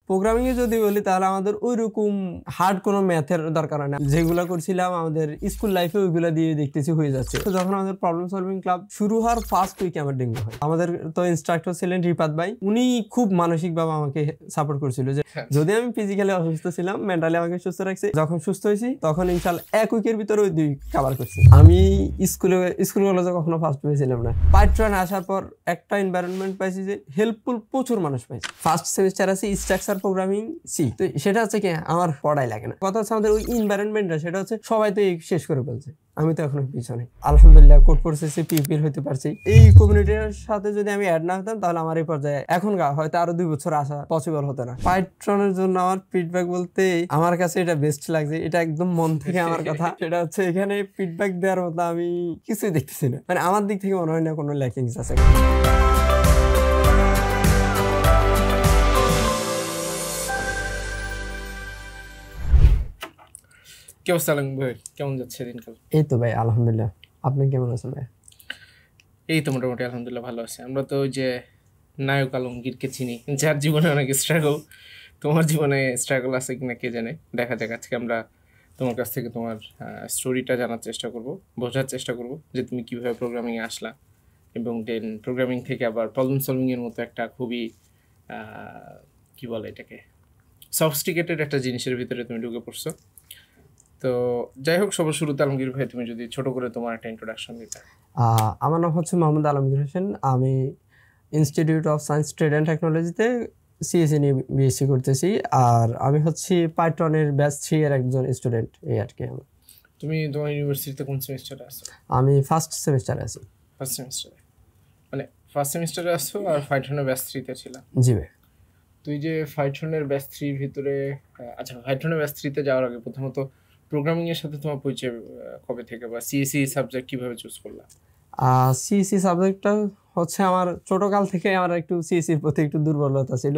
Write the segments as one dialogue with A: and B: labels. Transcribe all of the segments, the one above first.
A: Programming এ যদি বলি তাহলে আমাদের ওইরকম হার্ড কোনো ম্যাথের দরকার হয় না, যেগুলো করছিলাম আমাদের স্কুল লাইফে ওইগুলো দিয়ে দেখতেছি হয়ে যাচ্ছে। তো যখন আমাদের প্রবলেম সলভিং ক্লাব শুরু হওয়ার ফার্স্ট উইকে আমার ডেঙ্গু হয়। আমাদের তো ইনস্ট্রাক্টর ছিলেন রিপাত ভাই, উনি খুব মানসিকভাবে আমাকে সাপোর্ট করছিল, যে যদি আমি ফিজিক্যালি অসুস্থ ছিলাম মেন্টালি আমাকে সুস্থ রাখছে। যখন সুস্থ হয়েছি তখন ইনশাল্লাহ এক উইকের ভিতরে ওই 2 কভার করছি। আমি স্কুল কলেজে কখনো ফার্স্ট পেয়েছিলাম না। পাইথন আসার পর একটা এনভায়রনমেন্ট পাইছি যে হেল্পফুল প্রচুর মানুষ পাইছি। ফার্স্ট সেমিস্টার আছে স্ট্রাকচার প্রোগ্রামিং সি, তো সেটা হচ্ছে কি আমার পড়াই লাগে না। কথা হচ্ছে আমাদের ওই এনভায়রনমেন্টটা সেটা হচ্ছে সবাই তো শেষ করে ফেলছে, আমি তো এখনো পিছনে। আলহামদুলিল্লাহ কোড প্রসেসে পিপির হইতে পারছি। এই কমিউনিটির সাথে যদি আমি অ্যাড না হতাম তাহলে আমার এই পর্যায়ে এখন হয়তো আরো 2 বছর আসা পসিবল হতো না। পাইথনের জন্য আমার ফিডব্যাক বলতে আমার কাছে এটা বেস্ট লাগছে, এটা একদম মন থেকে আমার কথা। সেটা হচ্ছে এখানে ফিডব্যাক দেওয়ার মতো আমি কিছুই দেখতেছি না, মানে আমার দিক থেকে মনে হয় না কোনো ল্যাকিংস আছে।
B: কি অবস্থা ভাই, কেমন যাচ্ছে দিনকাল?
A: এই তো ভাই আলহামদুলিল্লাহ, আপনি কেমন আছেন ভাই?
B: এই তো মোটামুটি আলহামদুলিল্লাহ ভালো আছে। আমরা তো ওই যে নায়ক আলমগীরকে চিনি, যার জীবনে অনেক স্ট্রাগল। তোমার জীবনে স্ট্রাগল আছে কিনা কে জানে, দেখা যাক। আজকে আমরা তোমার কাছ থেকে তোমার স্টোরিটা জানার চেষ্টা করব, বোঝার চেষ্টা করব যে তুমি কীভাবে প্রোগ্রামিংয়ে আসলা, এবং দেন প্রোগ্রামিং থেকে আবার প্রবলেম সলভিংয়ের মতো একটা খুবই কি বলে এটাকে সফিস্টিকেটেড একটা জিনিসের ভিতরে তুমি ঢুকে পড়ছো। তো যাই হোক, সবার শুরুতে আলমগীর ভাই তুমি যদি ছোট করে তোমার একটা ইন্ট্রোডাকশন দিতে।
A: আমার নাম হচ্ছে মোহাম্মদ আলমগীর হোসেন, আমি institute of science trade and টেকনোলজিতে সিএসসি নিয়ে বিএসসি করতেছি, আর আমি হচ্ছে পাইথনের ব্যাচ 3 এর একজন স্টুডেন্ট। এই আর কি।
B: তুমি তোমার ইউনিভার্সিটিতে কোন সেমিস্টারে আছো?
A: আমি ফার্স্ট সেমিস্টারে আছি।
B: ফার্স্ট সেমিস্টারে মানে ফার্স্ট সেমিস্টারে আসছো আর পাইথনের ব্যাচ 3 তে ছিলা?
A: জি ভাই।
B: তুই যে পাইথনের ব্যাচ 3 ভিতরে, আচ্ছা পাইথনের ব্যাচ 3 তে যাওয়ার আগে প্রথমত প্রোগ্রামিং এর সাথে তোমার পরিচয় কবে থেকে, বা সিএসসি সাবজেক্ট কিভাবে চুজ করলা?
A: সিএসসি সাবজেক্টটা হচ্ছে আমার ছোটকাল থেকে আমার একটু সিএসসির প্রতি একটু দুর্বলতা ছিল।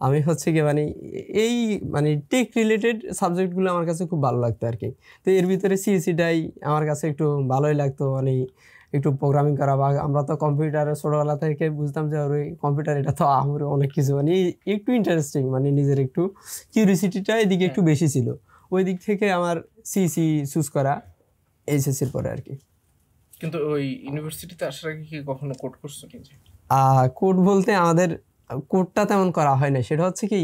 A: আমি হচ্ছে কি এই টেক রিলেটেড সাবজেক্টগুলো আমার কাছে খুব ভালো লাগতো আর কি। তো এর ভিতরে সিএসসিটাই আমার কাছে একটু ভালোই লাগতো, একটু প্রোগ্রামিং করা, বা আমরা তো কম্পিউটারে ছোটবেলা থেকে বুঝতাম যে ওই কম্পিউটার এটা তো আমার অনেক কিছু, একটু ইন্টারেস্টিং, নিজের একটু কিউরিসিটিটা এদিকে একটু বেশি ছিল। ওই দিক থেকে আমার সিএসসি চুজ করা এইচএসসির পরে আর কি।
B: কিন্তু ওই ইউনিভার্সিটিতে আসার আগে কি কখনো কোড করছো নিজে?
A: কোড বলতে আমাদের কোডটা তেমন করা হয় না। সেটা হচ্ছে কি,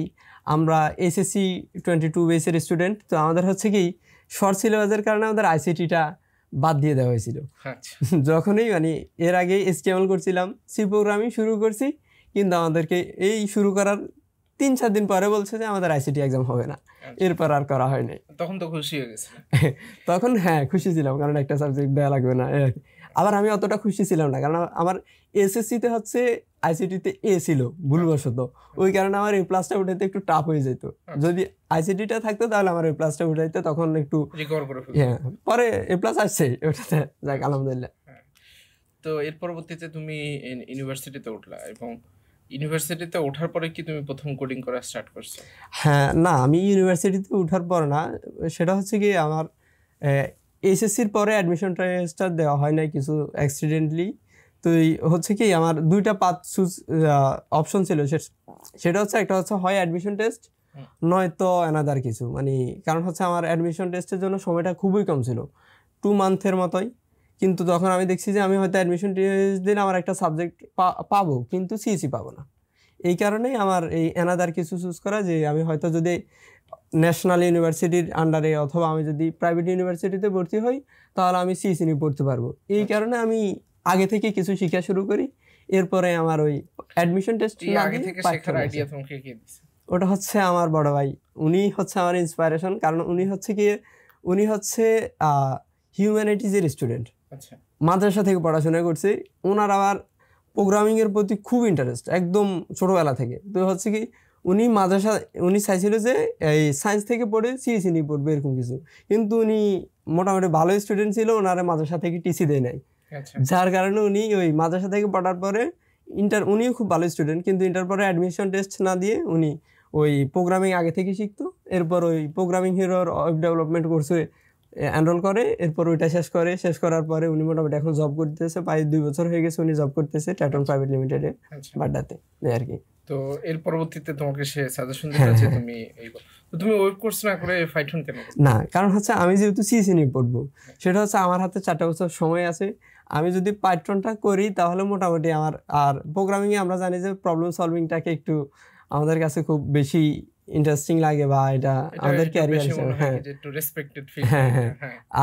A: আমরা এসএসসি 22 বেসের স্টুডেন্ট, তো আমাদের হচ্ছে কি শর্ট সিলেবাসের কারণে আমাদের আইসিটিটা বাদ দিয়ে দেওয়া হয়েছিল। যখনই এর আগে HTML করছিলাম, সি প্রোগ্রামিং শুরু করছি, কিন্তু আমাদেরকে এই শুরু করার 3-4 দিন পরে বলছে যে আমাদের আইসিটি এক্সাম হবে না। এরপর আর করা হয় নাই।
B: তখন তো খুশি হয়ে গেছে?
A: তখন হ্যাঁ খুশি ছিলাম, কারণ একটা সাবজেক্ট দেওয়া লাগবে না। আবার আমি অতটা খুশি ছিলাম না, কারণ আমার এসএসসিতে হচ্ছে আইসিটিতে এ ছিল ভুলবশত, ওই কারণে আমার এ প্লাসটা উঠাইতে একটু টাফ হয়ে যেত। যদি আইসিটিটা থাকতো তাহলে আমার এ প্লাসটা উঠাইতে তখন একটু
B: রিকভার করে ফেলতো।
A: হ্যাঁ, পরে এ প্লাস আসছে ওটাতে, যাক আলহামদুলিল্লাহ।
B: তো এর পরবর্তীতে তুমি ইউনিভার্সিটিতে উঠলা, এবং ইউনিভার্সিটিতে ওঠার পরে কি তুমি প্রথম কোডিং করা স্টার্ট করছো?
A: হ্যাঁ, না আমি ইউনিভার্সিটিতে ওঠার পর না, সেটা হচ্ছে কি আমার এইচএসসির পরে অ্যাডমিশন টেস্টটা দেওয়া হয় নাই কিছু অ্যাক্সিডেন্টলি। তো হচ্ছে কি আমার 2টা পাথ চুজ অপশন ছিল, সেটা হচ্ছে একটা হচ্ছে হয় অ্যাডমিশন টেস্ট, নয়তো অ্যানাদার কিছু। কারণ হচ্ছে আমার অ্যাডমিশন টেস্টের জন্য সময়টা খুবই কম ছিল, 2 মান্থের মতোই। কিন্তু তখন আমি দেখছি যে আমি হয়তো অ্যাডমিশন টেস্ট দিলে আমার একটা সাবজেক্ট পাবো, কিন্তু সিএসসি পাবো না। এই কারণেই আমার এই অ্যানাদার কিছু চুজ করা, যে আমি হয়তো যদি ন্যাশনাল ইউনিভার্সিটির আন্ডারে অথবা আমি যদি প্রাইভেট ইউনিভার্সিটিতে ভর্তি হই তাহলে আমি সিএসসি নিয়ে পড়তে পারবো। এই কারণে আমি আগে থেকে কিছু শিখা শুরু করি। এরপরে আমার ওই অ্যাডমিশন টেস্ট
B: আগে থেকে শেখার আইডিয়া তোমাকে কে দিয়েছে?
A: ওটা হচ্ছে আমার বড় ভাই, উনি হচ্ছে আমার ইন্সপায়ারেশন। কারণ উনি হচ্ছে হিউম্যানিটিজের স্টুডেন্ট,
B: আচ্ছা,
A: মাদ্রাসা থেকে পড়াশোনা করছে। ওনার আবার প্রোগ্রামিংয়ের প্রতি খুব ইন্টারেস্ট একদম ছোটোবেলা থেকে। তো হচ্ছে কি উনি চাইছিল যে এই সায়েন্স থেকে পড়ে সিএসসি নিয়ে পড়বে এরকম কিছু, কিন্তু উনি মোটামুটি ভালো স্টুডেন্ট ছিল, ওনারা মাদ্রাসা থেকে টিসি দেয় নাই। যার কারণে উনি ওই মাদ্রাসা থেকে পড়ার পরে উনিও খুব ভালো স্টুডেন্ট, কিন্তু ইন্টার পরে অ্যাডমিশন টেস্ট না দিয়ে উনি ওই প্রোগ্রামিং আগে থেকে শিখতো। এরপর ওই প্রোগ্রামিং হিরোর ওয়েব ডেভেলপমেন্ট কোর্সে এনরোল করে, এরপর ওইটা শেষ করার পরে উনি মোটামুটি এখন জব করতেছে, প্রায় 2 বছর হয়ে গেছে উনি জব করতেছে ট্যাটন প্রাইভেট লিমিটেডে বাড্ডাতে আর কি।
B: তো এর পরবর্তীতে তোমাকে সে সাজেশন দিল যে তুমি এই তো তুমি ওয়েব কোর্স না করে ফাইথন কেন করলে?
A: না, কারণ হচ্ছে আমি যেহেতু সিএসি নিয়ে পড়বো, সেটা হচ্ছে আমার হাতে 4টা বছর সময় আছে। আমি যদি পাইথনটা করি তাহলে মোটামুটি আমার, আর প্রোগ্রামিং এ আমরা জানি যে প্রবলেম সলভিংটাকে একটু আমাদের কাছে খুব বেশি ইন্টারেস্টিং লাগে, বা এটা আমাদের ক্যারিয়ার হিসেবে। হ্যাঁ,
B: একটু রেসপেক্টেড ফিল।
A: হ্যাঁ হ্যাঁ।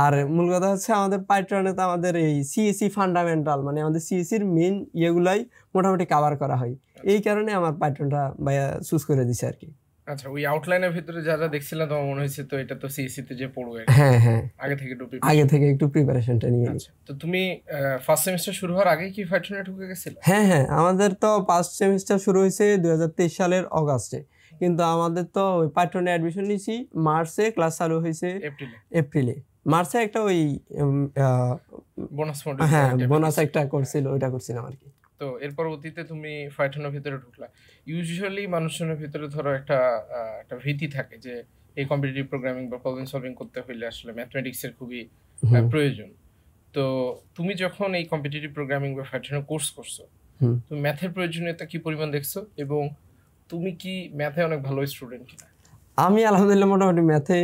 A: আর মূল কথা হচ্ছে আমাদের পাইথনে তো আমাদের এই সিএসি ফান্ডামেন্টাল, মানে আমাদের সিএসির মেইন ইয়েগুলাই মোটামুটি কভার করা হয়। এই কারণে আমার পাইথনটা ভাইয়া চুজ করে দিছে আর কি।
B: আচ্ছা, ওই আউটলাইনের ভিতরে যারা দেখছিলাম তোমার মনে হয়েছে তো এটা তো সিএসসি তে যে পড়বে।
A: হ্যাঁ হ্যাঁ,
B: আগে থেকে একটু
A: প্রিপারেশনটা নিয়ে নিই।
B: তো তুমি ফার্স্ট সেমিস্টার শুরু হওয়ার আগে কি পাইথনে ঢুকে গেছিলে?
A: হ্যাঁ হ্যাঁ, আমাদের তো ফার্স্ট সেমিস্টার শুরু হয়েছে 2023 সালের অগাস্টে, কিন্তু আমাদের তো ওই পাইথনে অ্যাডমিশন নিয়েছি মার্চে, ক্লাস চালু হয়েছে এপ্রিলে। মার্চে একটা ওই
B: বোনাস মডিউল,
A: হ্যাঁ বোনাস একটা করছিল, ওইটা করছিলাম আর কি।
B: তো এর পরবর্তীতে তুমি পাইথনের ভিতরে ঢুকলা। ইউজুয়ালি মানুষজনের ভিতরে ধরো একটা ভীতি থাকে যে এই কম্পিটিটিভ প্রোগ্রামিং বা প্রবলেম সলভিং করতে হইলে আসলে ম্যাথমেটিক্সের খুবই প্রয়োজন। তো তুমি যখন এই কম্পিটিটিভ প্রোগ্রামিং বা পাইথনের কোর্স করছো, তুমি ম্যাথের প্রয়োজনীয়তা কি পরিমাণ দেখছো, এবং তুমি কি ম্যাথে অনেক ভালো স্টুডেন্ট কিনা?
A: আমি আলহামদুলিল্লাহ মোটামুটি ম্যাথে,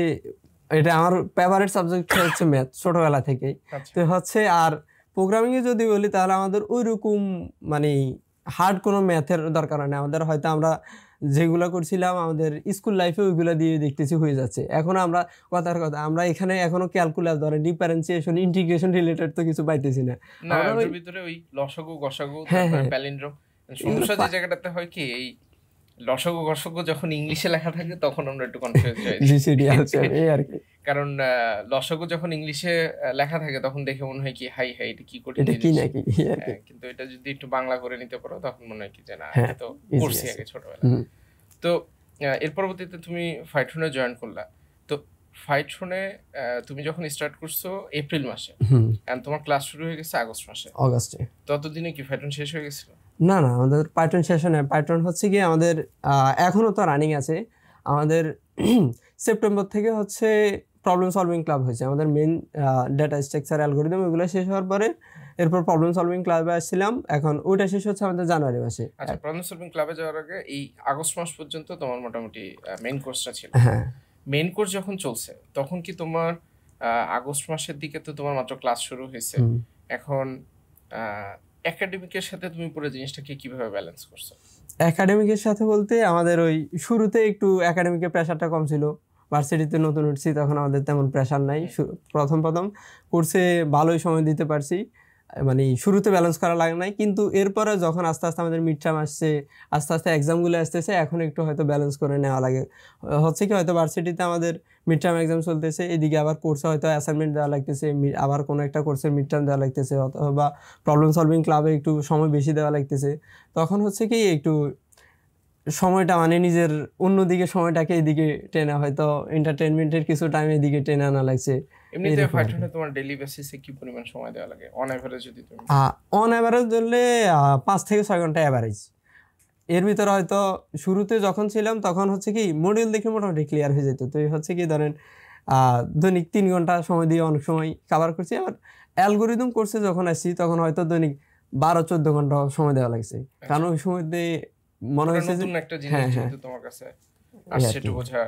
A: এটা আমার ফেভারিট সাবজেক্ট হচ্ছে ম্যাথ ছোটবেলা থেকেই। তো হচ্ছে, আর প্রোগ্রামিং এ যদি বলি তাহলে আমাদের ওইরকম মানে হার্ড কোনো ম্যাথের দরকার হয় না আমাদের। হয়তো আমরা যেগুলো করছিলাম আমাদের স্কুল লাইফে ওইগুলো দিয়ে দেখতেছি হয়ে যাচ্ছে। এখন আমরা কথার কথা আমরা এখানে এখনো ক্যালকুলাস ধরে ডিফারেন্সিয়েশন ইন্টিগ্রেশন রিলেটেড তো কিছু পাইতেছি না।
B: আমরা ওর ভিতরে ওই লসাগু গসাগু তারপর প্যালিন্ড্রোম, সমস্যা যে জায়গাটাতে হয় কি, এই লসাগু গসাগু যখন ইংলিশে লেখা থাকে তখন আমরা একটু কনফিউজ হয়ে যাই।
A: এই আর কি,
B: কারণ লসাগু যখন ইংলিশে লেখা থাকে তখন দেখে মনে হয় কি হাই হাই এটা কি কঠিন
A: এটা কি নাকি।
B: কিন্তু এটা যদি একটু বাংলা করে নিতে পারো তখন মনে হয় কি যে না তো করছি আগে ছোটবেলা। তো এর পরবর্তীতে তুমি পাইথনে জয়েন করলা। তো পাইথনে তুমি যখন স্টার্ট করছো এপ্রিল মাসে, এন্ড তোমার ক্লাস শুরু হয়ে গেছে আগস্টে। ততদিনে কি পাইথন শেষ হয়ে গেছিল?
A: না না, আমাদের পাইথন শেষ হয় না। পাইথন হচ্ছে কি আমাদের এখনো তো রানিং আছে। আমাদের সেপ্টেম্বর থেকে হচ্ছে প্রবলেম সলভিং ক্লাব হয়েছে। আমাদের মেইন ডেটা স্ট্রাকচার অ্যালগরিদম এগুলো শেষ হওয়ার পরে এরপর প্রবলেম সলভিং ক্লাবে আসছিলাম। এখন ওইটা শেষ হচ্ছে আমাদের জানুয়ারি মাসে।
B: আচ্ছা, প্রবলেম সলভিং ক্লাবে যাওয়ার আগে এই আগস্ট মাস পর্যন্ত তোমার মোটামুটি মেইন কোর্সটা ছিল।
A: হ্যাঁ,
B: মেইন কোর্স যখন চলছে তখন কি তোমার আগস্ট মাসের দিকে তো তোমার মাত্র ক্লাস শুরু হয়েছে, এখন একাডেমিকের সাথে তুমি পুরো জিনিসটাকে কিভাবে ব্যালেন্স করছো?
A: একাডেমিকের সাথে বলতে আমাদের ওই শুরুতে একটু একাডেমিকের প্রেশারটা কম ছিল। ভার্সিটিতে নতুন উঠছি, তখন আমাদের তেমন প্রেশার নাই। প্রথম কোর্সে ভালোই সময় দিতে পারছি, মানে শুরুতে ব্যালেন্স করা লাগে নাই। কিন্তু এরপরে যখন আস্তে আস্তে আমাদের মিড টার্ম আসছে, আস্তে আস্তে এক্সামগুলো আসতেছে, এখন একটু হয়তো ব্যালেন্স করে নেওয়া লাগে। হচ্ছে কি, হয়তো ভার্সিটিতে আমাদের মিড টার্ম এক্সাম চলতেছে, এদিকে আবার কোর্সে হয়তো অ্যাসাইনমেন্ট দেওয়া লাগতেছে, আবার কোনো একটা কোর্সের মিড টার্ম দেওয়া লাগতেছে, অথবা প্রবলেম সলভিং ক্লাবে একটু সময় বেশি দেওয়া লাগতেছে। তখন হচ্ছে কি একটু সময়টা মানে নিজের অন্যদিকে সময়টাকে এদিকে টেনা, হয়তো এন্টারটেইনমেন্টের কিছু টাইম এদিকে টেনে আনা লাগছে।
B: এমনিতে পাইথনে তোমার ডেইলি বেসিসে কি পরিমাণ সময় দেওয়া লাগে অন এভারেজ? যদি তুমি
A: অন এভারেজ ধরলে 5 থেকে 6 ঘন্টা এভারেজ। এর ভিতরে হয়তো শুরুতে যখন ছিলাম তখন হচ্ছে কি মডিউল দেখে মোটামুটি ক্লিয়ার হয়ে যেত। তো হচ্ছে কি ধরেন দৈনিক 3 ঘন্টা সময় দিয়ে অনেক সময় কভার করছি। আবার অ্যালগরিদম কোর্সে যখন আসছি তখন হয়তো দৈনিক 12-14 ঘন্টা সময় দেওয়া লাগছে, কারণ ওই সময়তে মনে হয়েছে যে
B: একটা জিনিস যেহেতু তোমার কাছে আসছে একটু বোঝা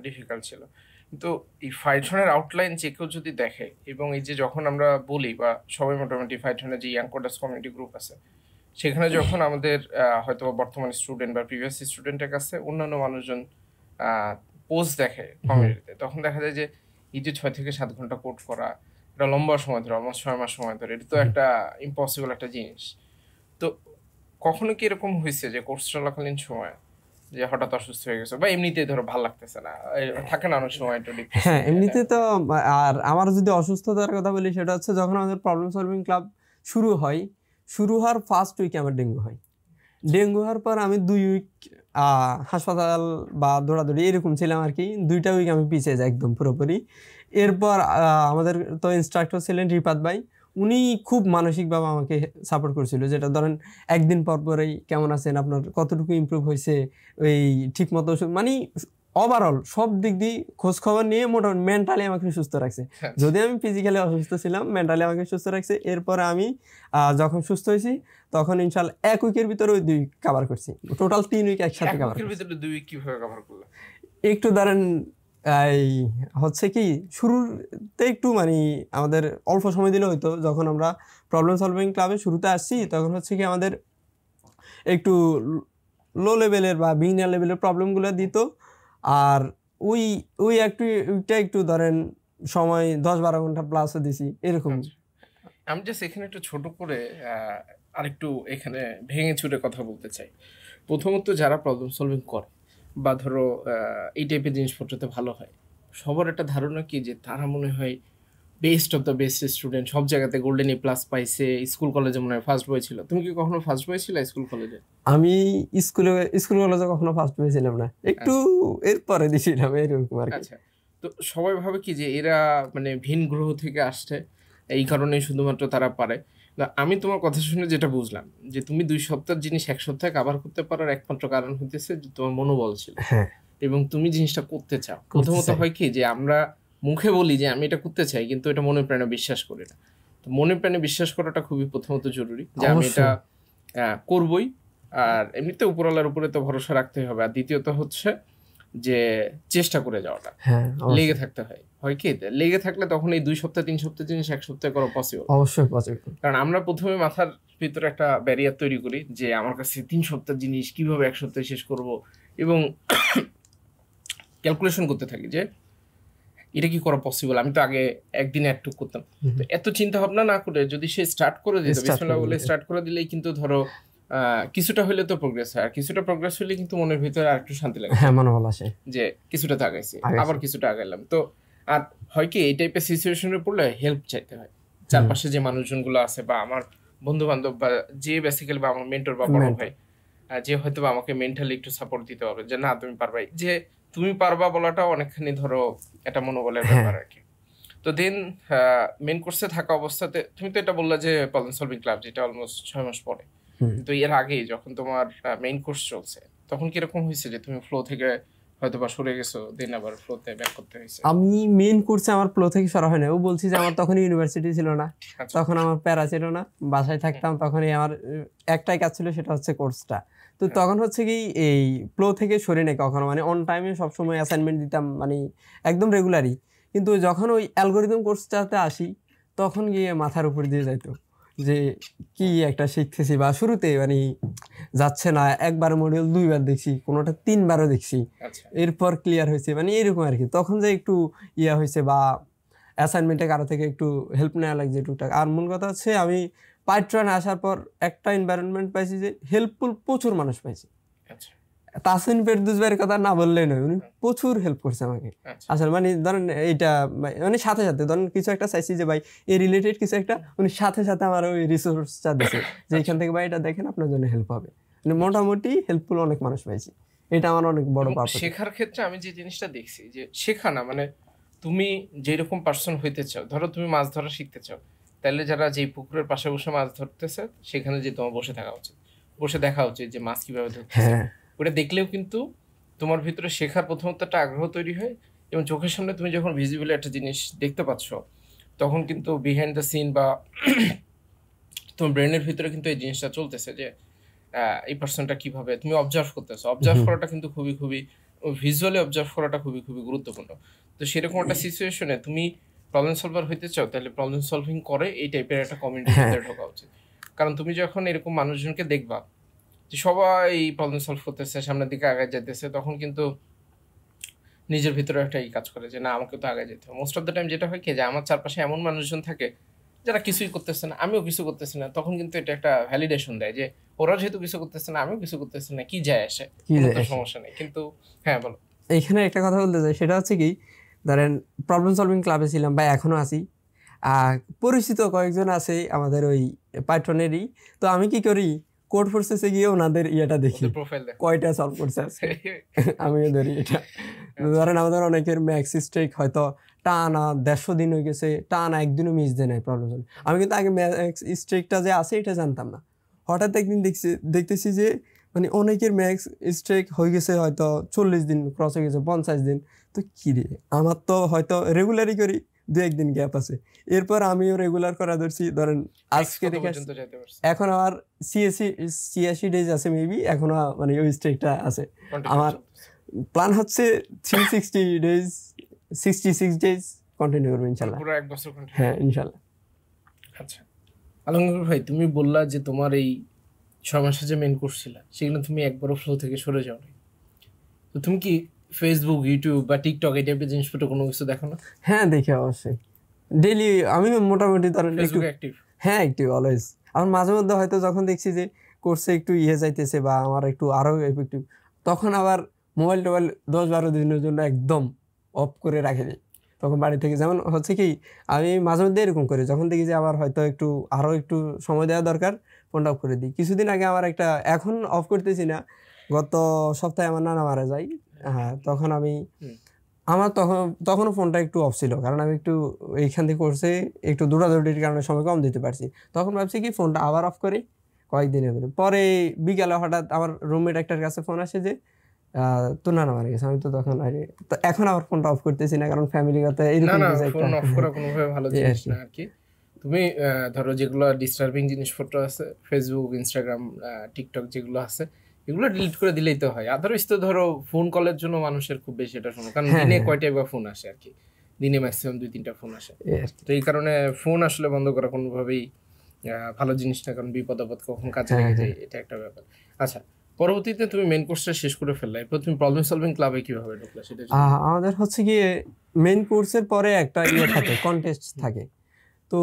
B: ডিফিকাল্ট ছিল। কিন্তু এই পাইথনের আউটলাইন যে কেউ যদি দেখে, এবং এই যে যখন আমরা বলি বা সবাই মোটামুটি পাইথনের যে ইয়াং কোডার্স কমিউনিটি গ্রুপ আছে সেখানে যখন আমাদের হয়তো বর্তমান স্টুডেন্ট বা প্রিভিয়াস স্টুডেন্টের কাছে অন্যান্য মানুষজন পোস্ট দেখে কমিউনিটিতে, তখন দেখা যায় যে এই যে 6 থেকে 7 ঘন্টা কোড করা, এটা লম্বা সময় ধরে, অলমোস্ট 6 মাস সময় ধরে, এটা তো একটা ইম্পসিবল একটা জিনিস। তো কখনো কি এরকম হয়েছে যে কোর্স চলাকালীন সময় যে হঠাৎ অসুস্থ হয়ে গেছে, বা এমনিতেই ধরো ভালো লাগতেছে না, থাকে না অনেক সময় একটু?
A: হ্যাঁ, এমনিতে তো। আর আমার যদি অসুস্থতার কথা বলি, সেটা হচ্ছে যখন আমাদের প্রবলেম সলভিং ক্লাব শুরু হওয়ার ফার্স্ট উইকে আমার ডেঙ্গু হয়। ডেঙ্গু হওয়ার পর আমি 2 উইক হাসপাতাল বা দৌড়াদৌড়ি এরকম ছিলাম আর কি। 2টা উইক আমি পিছিয়ে যাই একদম পুরোপুরি। এরপর আমাদের তো ইনস্ট্রাক্টর ছিলেন রিপাত ভাই, উনি খুব মানসিকভাবে আমাকে সাপোর্ট করছিল। যেটা ধরেন একদিন পর পরেই কেমন আছেন, আপনার কতটুকু ইমপ্রুভ হয়েছে, ওই ঠিক মতো মানে ওভারঅল সব দিক দিয়ে খোঁজ খবর নিয়ে মোটামুটি মেন্টালি আমাকে সুস্থ রাখছে। যদি আমি ফিজিক্যালি অসুস্থ ছিলাম, মেন্টালি আমাকে সুস্থ রাখছে। এরপরে আমি যখন সুস্থ হয়েছি তখন ইনশাল্লাহ 1 উইকের ভিতরে ওই 2 উইক কভার করছি, টোটাল 3 উইক একসাথে কভার করছি।
B: ভিতরে 2 উইক কিভাবে কভার করলে?
A: একটু ধরেন এই হচ্ছে কি শুরুতে একটু মানে আমাদের অল্প সময় দিলে হয়তো, যখন আমরা প্রবলেম সলভিং ক্লাবে শুরুতে আসছি তখন হচ্ছে কি আমাদের একটু লো লেভেলের বা বিগিনার লেভেলের প্রবলেমগুলো দিত। আর ওই একটু ধরেন সময় 10-12 ঘন্টা প্লাসও দিছি এরকম।
B: আমি জাস্ট এখানে একটু ছোট করে আরেকটু এখানে ভেঙে চুরে কথা বলতে চাই। প্রথমত যারা প্রবলেম সলভিং করে বা ধরো এই টাইপের জিনিসপত্রতে ভালো হয়, সবার একটা ধারণা কি যে তারা মনে হয় best of the best student, সব জায়গাতে গোল্ডেন এ প্লাস পাইছে, স্কুল কলেজে মনে হয় ফার্স্ট বয় ছিল। তুমি কি কখনো ফার্স্ট বয় ছিলে স্কুল কলেজে?
A: আমি স্কুল কলেজে কখনো ফার্স্ট বয় ছিলাম না, একটু এরপরে দিছিলাম এরকম আর কি।
B: আচ্ছা, তো সবাই ভাবে কি যে এরা মানে ভিন গ্রহ থেকে আসছে, এই কারণেই শুধুমাত্র তারা পারে। আমি তোমার কথা শুনে যেটা বুঝলাম যে তুমি 2 সপ্তাহের জিনিস 1 সপ্তাহে কভার করতে পারার একমাত্র কারণ হইতেছে যে তোমার মনোবল ছিল এবং তুমি জিনিসটা করতে চাও। প্রথমত হয় কি যে আমরা মুখে বলি যে আমি এটা করতে চাই, কিন্তু এটা মনে প্রাণে বিশ্বাস করি না। তো মনে প্রাণে বিশ্বাস করাটা খুবই প্রথমত জরুরি যে আমি এটা করবই। আর এমনিতে উপরওয়ালার উপরে তো ভরসা রাখতেই হবে। আর দ্বিতীয়ত হচ্ছে যে চেষ্টা করে যাওয়াটা, লেগে থাকতে হয় কি লেগে থাকলে তখন এই 2 সপ্তাহ 3 সপ্তাহ জিনিস 1 সপ্তাহে করা পসিবল, অবশ্যই পসিবল। কারণ আমরা প্রথমে মাথার ভিতরে একটা ব্যারিয়ার তৈরি করি যে আমার কাছে 3 সপ্তাহ জিনিস কিভাবে 1 সপ্তাহে শেষ করব, এবং ক্যালকুলেশন করতে থাকি যে এটা কি করা পসিবল, আমি তো আগে একদিনে একটুক করতাম। তো এত চিন্তা ভাবনা না করে যদি সে স্টার্ট করে দিত, বিসমিল্লাহ বলে স্টার্ট করে দিলেই কিন্তু ধরো কিছুটা হলে তো প্রোগ্রেস হয়। আর কিছুটা প্রোগ্রেস হলে কিন্তু মনের ভিতরে আর একটু শান্তি লাগে, হ্যাঁ মনোবল আসে যে কিছুটা তো আগাইছি, আবার কিছুটা আগাইলাম। তো আর হয় কি এই টাইপের সিচুয়েশনে পড়লে হেল্প চাইতে হয়। চারপাশে যে মানুষজনগুলো আছে বা আমার বন্ধু বান্ধব বা যে বেসিক্যালি বা আমার মেন্টর বা বড় ভাই, যে হয়তো আমাকে মেন্টালি একটু সাপোর্ট দিতে হবে যে না তুমি পারবাই, যে তুমি পারবা বলাটা অনেকখানি ধরো একটা মনোবলের ব্যাপার আর কি। তো দেন মেন কোর্সে থাকা অবস্থাতে তুমি তো এটা বললা যে প্রবলেম সলভিং ক্লাব, যেটা অলমোস্ট 6 মাস পরে, তো এর আগে যখন তোমার মেইন কোর্স চলছে তখন কিরকম হয়েছে যে তুমি ফ্লো থেকে হয়তো বা সরে গেছো, দেন আবার ফ্লোতে ব্যাক করতে হয়েছে?
A: আমি মেইন কোর্সে আমার ফ্লো থেকে সরা হয় না। ও বলছি যে আমার তখন ইউনিভার্সিটি ছিল না, তখন আমার প্যারা ছিল না, বাসায় থাকতাম। তখনই আমার একটাই কাজ ছিল, সেটা হচ্ছে কোর্সটা। তো তখন হচ্ছে কি এই ফ্লো থেকে সরে নেই কখনো, মানে অন টাইমে সবসময় অ্যাসাইনমেন্ট দিতাম, মানে একদম রেগুলারই। কিন্তু যখন ওই অ্যালগোরিদম কোর্সটাতে আসি তখন গিয়ে মাথার উপর দিয়ে যাইতো যে কি একটা শিখতেছি, বা শুরুতে মানে যাচ্ছে না, একবার মডিউল 2 বার দেখছি, কোনোটা 3 বারও দেখছি, এরপর ক্লিয়ার হয়েছে, মানে এরকম আর কি। তখন যে একটু ইয়া হয়েছে বা অ্যাসাইনমেন্টে কারো থেকে একটু হেল্প নেওয়া লাগছে টুকটাক। আর মূল কথা হচ্ছে আমি পাইথনে আসার পর একটা এনভায়রনমেন্ট পাইছি যে হেল্পফুল প্রচুর মানুষ পাইছি। তাসিন ফেরদৌস ভাইয়ের কথা না বললেই নয়, উনি প্রচুর হেল্প করছে আমাকে আসলে। মানে ধরেন এইটা মানে সাথে সাথে ধরেন কিছু একটা চাইছি যে ভাই এই রিলেটেড কিছু একটা, উনি সাথে সাথে আমার ওই রিসোর্সটা দিছে যে এখান থেকে ভাই এটা দেখেন আপনার জন্য হেল্প হবে। মানে মোটামুটি হেল্পফুল অনেক মানুষ পাইছি, এটা আমার অনেক বড় পাওয়া।
B: শেখার ক্ষেত্রে আমি যে জিনিসটা দেখছি যে শেখা না মানে তুমি যেরকম পার্সন হইতে চাও, ধরো তুমি মাছ ধরা শিখতে চাও, তাহলে যারা যেই পুকুরের পাশে বসে মাছ ধরতেছে সেখানে যে তোমার বসে থাকা উচিত, বসে দেখা উচিত যে মাছ কিভাবে ধরতেছে। ওটা দেখলেও কিন্তু তোমার ভিতরে শেখার প্রথমত একটা আগ্রহ তৈরি হয়, এবং চোখের সামনে তুমি যখন ভিজিবলি একটা জিনিস দেখতে পাচ্ছ তখন কিন্তু বিহাইন্ড দ্য সিন বা তোমার ব্রেনের ভিতরে কিন্তু এই জিনিসটা চলতেছে যে এই পার্সনটা কিভাবে তুমি অবজার্ভ করতেছো। অবজার্ভ করাটা কিন্তু খুবই খুবই ভিজুয়ালি অবজার্ভ করাটা খুবই খুবই গুরুত্বপূর্ণ। তো সেরকম একটা সিচুয়েশনে তুমি প্রবলেম সলভার হইতে চাও, তাহলে প্রবলেম সলভিং করে এই টাইপের একটা কমিউনিটির ভিতরে ঢোকা উচিত। কারণ তুমি যখন এরকম মানুষজনকে দেখবা যে সবাই প্রবলেম সলভ করতেছে, সামনের দিকে আগায় যেতেছে, তখন কিন্তু নিজের ভিতরে একটা কাজ করে যে না আমাকে তো আগায় যেতে হবে। মোস্ট অফ দ্য টাইম যেটা হয় কি যে আমার চারপাশে এমন মানুষজন থাকে যারা কিছুই করতেছে না, আমিও কিছু করতেছি না, তখন কিন্তু এটা একটা ভ্যালিডেশন দেয় যে ওরা যেহেতু কিছু করতেছে না আমিও কিছু করতেছি না, কি যায় আসে, কোনো তো সমস্যা নেই। কিন্তু হ্যাঁ বলো।
A: এইখানে একটা কথা বলতে চাই, সেটা হচ্ছে কি ধরেন প্রবলেম সলভিং ক্লাবে ছিলাম বা এখনো আছি, পরিচিত কয়েকজন আছে আমাদের ওই পাইথনেরই। তো আমি কি করি, কোড ফোর্সেসে গিয়ে ওনাদের ইয়েটা দেখি কয়টা সলভ করছে আজকে, আমিও ধরি এটা। ধরেন আমাদের অনেকের ম্যাক্স স্ট্রেক হয়তো টানা 150 দিন হয়ে গেছে, টানা একদিনও মিস দেয় নাই প্রবলেম সলভ। আমি কিন্তু আগে ম্যাক্স স্ট্রেকটা যে আছে এটা জানতাম না, হঠাৎ একদিন দেখতেছি যে মানে অনেকের ম্যাক্স স্ট্রেক হয়ে গেছে হয়তো 40 দিন ক্রস হয়ে গেছে 50 দিন। তো কি রে, আমার তো হয়তো রেগুলারই করি, 2-1 দিন গ্যাপ আছে। এরপর আমিও রেগুলার করা ধরছি, ধরেন আজকে দেখে এখন আমার 86 ডেজ আছে মেবি, এখনো মানে ওই স্ট্রেকটা আছে। আমার প্ল্যান হচ্ছে 360 ডেজ 66 ডেজ কন্টিনিউ করবো ইনশাল্লাহ,
B: পুরো 1 বছর কন্টিনিউ।
A: হ্যাঁ ইনশাল্লাহ।
B: আচ্ছা আলমগীর ভাই, তুমি বললা যে তোমার এই 6 মাসে যে মেন কোর্স ছিল সেগুলো তুমি একবারও ফ্লো থেকে সরে যাও না, তো তুমি কি ফেসবুক, ইউটিউব বা টিকটক এই টাইপের জিনিসপত্র কোনো কিছু দেখো না?
A: হ্যাঁ দেখি অবশ্যই, ডেইলি আমি মোটামুটি ধরেন একটু
B: অ্যাক্টিভ।
A: হ্যাঁ একটু অলওয়েজ। আমার মাঝে মধ্যে হয়তো যখন দেখছি যে কোর্সে একটু যাইতেছে বা আমার একটু আরো এফেক্টিভ, তখন আবার মোবাইল টোবাইল 10-12 দিনের জন্য একদম অফ করে রাখে দিই। তখন বাড়ি থেকে যেমন হচ্ছে কি, আমি মাঝে মধ্যে এরকম করি, যখন দেখি যে আমার হয়তো আরো একটু সময় দেওয়া দরকার, ফোনটা অফ করে দিই। কিছুদিন আগে আমার এখন অফ করতেছি না, গত সপ্তাহে আমার নানা মারা যায়, হ্যাঁ তখন আমার তখনও ফোনটা একটু অফ ছিল, কারণ আমি একটু এইখান থেকে করছে একটু দৌড়াদৌড়ির কারণে সময় কম দিতে পারছি। তখন ভাবছি কি ফোনটা আবার অফ করি কয়েকদিনের পরে বিকালে হঠাৎ আমার রুমমেট একটার কাছে ফোন আসে যে তোর নানা মারা গেছে। আমি তো তখন তো এখন আবার ফোনটা অফ করতেছি না, কারণ ফ্যামিলিগত এরকম
B: ফোন অফ করা কোনোভাবে ভালো জিনিস না আর কি। তুমি ধরো যেগুলো ডিস্টার্বিং জিনিসপত্র আছে, ফেসবুক, ইনস্টাগ্রাম, টিকটক যেগুলো আছে, এগুলো ডিলিট করে দিলেই তো হয়। আদারওয়াইজ তো ধরো ফোন কলের জন্য মানুষের খুব বেশি এটা শোনো, কারণ দিনে কয়টা বা ফোন আসে আর কি, দিনে ম্যাক্সিমাম 2-3টা ফোন আসে। তো এই কারণে ফোন আসলে বন্ধ করা কোনোভাবেই ভালো জিনিস না, কারণ বিপদ আপদ কখন কাজে লেগে যায়, এটা একটা ব্যাপার। আচ্ছা, পরবর্তীতে তুমি মেন কোর্সটা শেষ করে ফেললে, এরপর তুমি প্রবলেম সলভিং ক্লাবে কিভাবে ঢুকলে সেটা?
A: আমাদের হচ্ছে গিয়ে মেইন কোর্সের পরে একটা থাকে, কন্টেস্ট থাকে। তো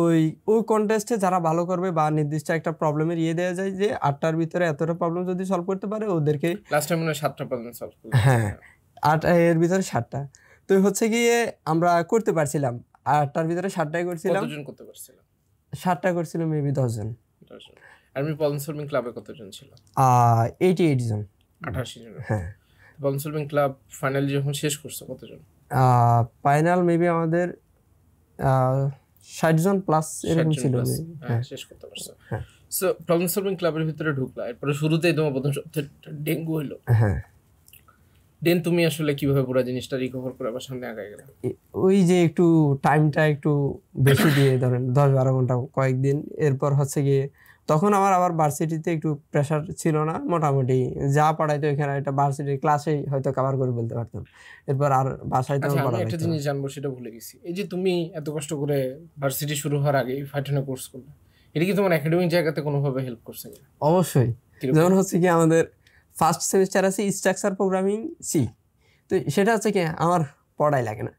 A: ওই কন্টেস্টে যারা ভালো করবে বা নির্দিষ্ট একটা প্রবলেমের দেওয়া যায় যে 8টার ভিতরে এতটা প্রবলেম যদি সলভ করতে পারে ওদেরকে,
B: লাস্ট টাইম মনে হয় 7টা প্রবলেম সলভ করতে,
A: হ্যাঁ 8 এর ভিতরে 7টা। তো হচ্ছে গিয়ে আমরা করতে পারছিলাম 8টার ভিতরে 7টাই করছিলাম।
B: কতজন করতে পারছিলাম?
A: 7টা করছিল মেবি 10 জন।
B: আর আমি প্রবলেম সলভিং ক্লাবে কতজন ছিল?
A: 88 জন।
B: 88 জন।
A: হ্যাঁ।
B: প্রবলেম সলভিং ক্লাব ফাইনালি যখন শেষ করছো কতজন?
A: ফাইনাল মেবি আমাদের 60 জন প্লাস এরকম ছিল।
B: হ্যাঁ শেষ করতে পারছো। সো প্রবলেম সলভিং ক্লাবের ভিতরে ঢুকলা, এরপরে শুরুতেই তোমার প্রথম সপ্তাহে ডেঙ্গু হইলো।
A: হ্যাঁ।
B: দেন তুমি আসলে কিভাবে পুরো জিনিসটা রিকভার করে আবার সামনে আগায় গেলে?
A: ওই যে একটু টাইমটা একটু বেশি দিয়ে ধরেন 10-12 ঘন্টা কয়েকদিন, এরপর হচ্ছে গিয়ে তখন আমার আবার ভার্সিটিতে একটু প্রেশার ছিল না, মোটামুটি যা পড়াইতো এখানে একটা ভার্সিটির ক্লাসেই হয়তো কভার করে বলতে পারতাম। এরপর আর বাসায় তো
B: আমি একটা জিনিস জানবো, সেটা ভুলে গেছি। এই যে তুমি এত কষ্ট করে ভার্সিটি শুরু হওয়ার আগে ফাইটানা কোর্স করলে, এটা কি তোমার একাডেমিক জায়গাতে কোনোভাবে হেল্প করছে?
A: অবশ্যই। যেমন হচ্ছে কি আমাদের ফার্স্ট সেমিস্টার আছে স্ট্রাকচার প্রোগ্রামিং সি, তো সেটা হচ্ছে কি আমার পড়াই লাগে না,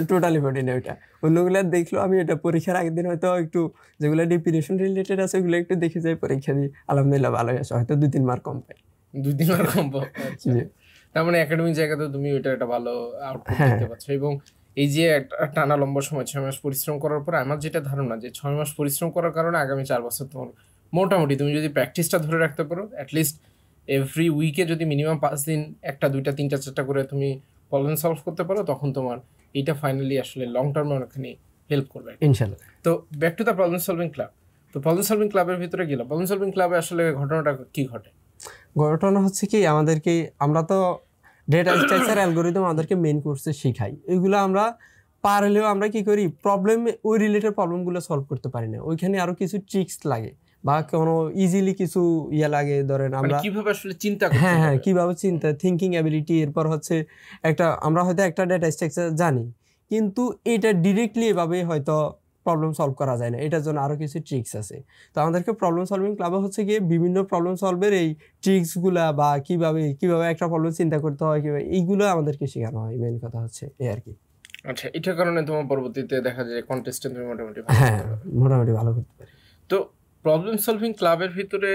A: টোটালি পড়ি না ওইটা। অন্যগুলো দেখলো আমি এটা পরীক্ষার আগের দিন হয়তো একটু যেগুলো ডিপ্রেশন রিলেটেড আছে ওগুলো একটু দেখে যাই, পরীক্ষা দিই আলহামদুলিল্লাহ ভালোই আসে, হয়তো 2-3 মার্ক কম পাই।
B: 2-3 মার্ক কম পাও? তার মানে একাডেমিক জায়গাতে তুমি ওইটা একটা ভালো আউটপুট দিতে পারছো। এবং এই যে একটা টানা লম্বা সময় 6 মাস পরিশ্রম করার পর আমার যেটা ধারণা যে 6 মাস পরিশ্রম করার কারণে আগামী 4 বছর তোমার মোটামুটি তুমি যদি প্র্যাকটিসটা ধরে রাখতে পারো, অ্যাটলিস্ট এভরি উইকে যদি মিনিমাম 5 দিন 1টা 2টা 3টা 4টা করে তুমি প্রবলেম সলভ করতে পারো, তখন তোমার এইটা ফাইনালি আসলে লং টার্মে অনেকখানি হেল্প করবে
A: ইনশাআল্লাহ।
B: তো back to the problem solving club. তো প্রবলেম সলভিং ক্লাবের ভিতরে গেলাম, প্রবলেম সলভিং ক্লাবে আসলে ঘটনাটা কি ঘটে?
A: ঘটনা হচ্ছে কি আমরা তো ডেটা স্ট্রাকচার অ্যালগরিদম আমাদেরকে মেইন কোর্সে শেখাই, এগুলো আমরা পারলেও আমরা কি করি প্রবলেম ওই রিলেটেড প্রবলেমগুলো সলভ করতে পারি না, ওইখানে আরো কিছু ট্রিক্স লাগে বা কোনো ইজিলি কিছু লাগে, ধরেন আমরা
B: কিভাবে আসলে চিন্তা করতে,
A: হ্যাঁ কিভাবে চিন্তা, থিঙ্কিং অ্যাবিলিটি। এরপর হচ্ছে আমরা হয়তো একটা ডেটা স্ট্রাকচার জানি, কিন্তু এটা ডিরেক্টলি এভাবে হয়তো প্রবলেম সলভ করা যায় না, এটার জন্য আরো কিছু ট্রিক্স আছে। তো আমাদেরকে প্রবলেম সলভিং ক্লাবে হচ্ছে গিয়ে বিভিন্ন প্রবলেম সলভের এই ট্রিক্সগুলা বা কিভাবে একটা প্রবলেম চিন্তা করতে হয়, কিভাবে এইগুলো আমাদেরকে শেখানো হয়, মেইন কথা হচ্ছে এই আর কি।
B: আচ্ছা, এটার কারণে তোমার পরবর্তীতে দেখা যায় কন্টেস্টে তুমি মোটামুটি
A: ভালো করতে পারি।
B: তো প্রবলেম সলভিং ক্লাবের ভিতরে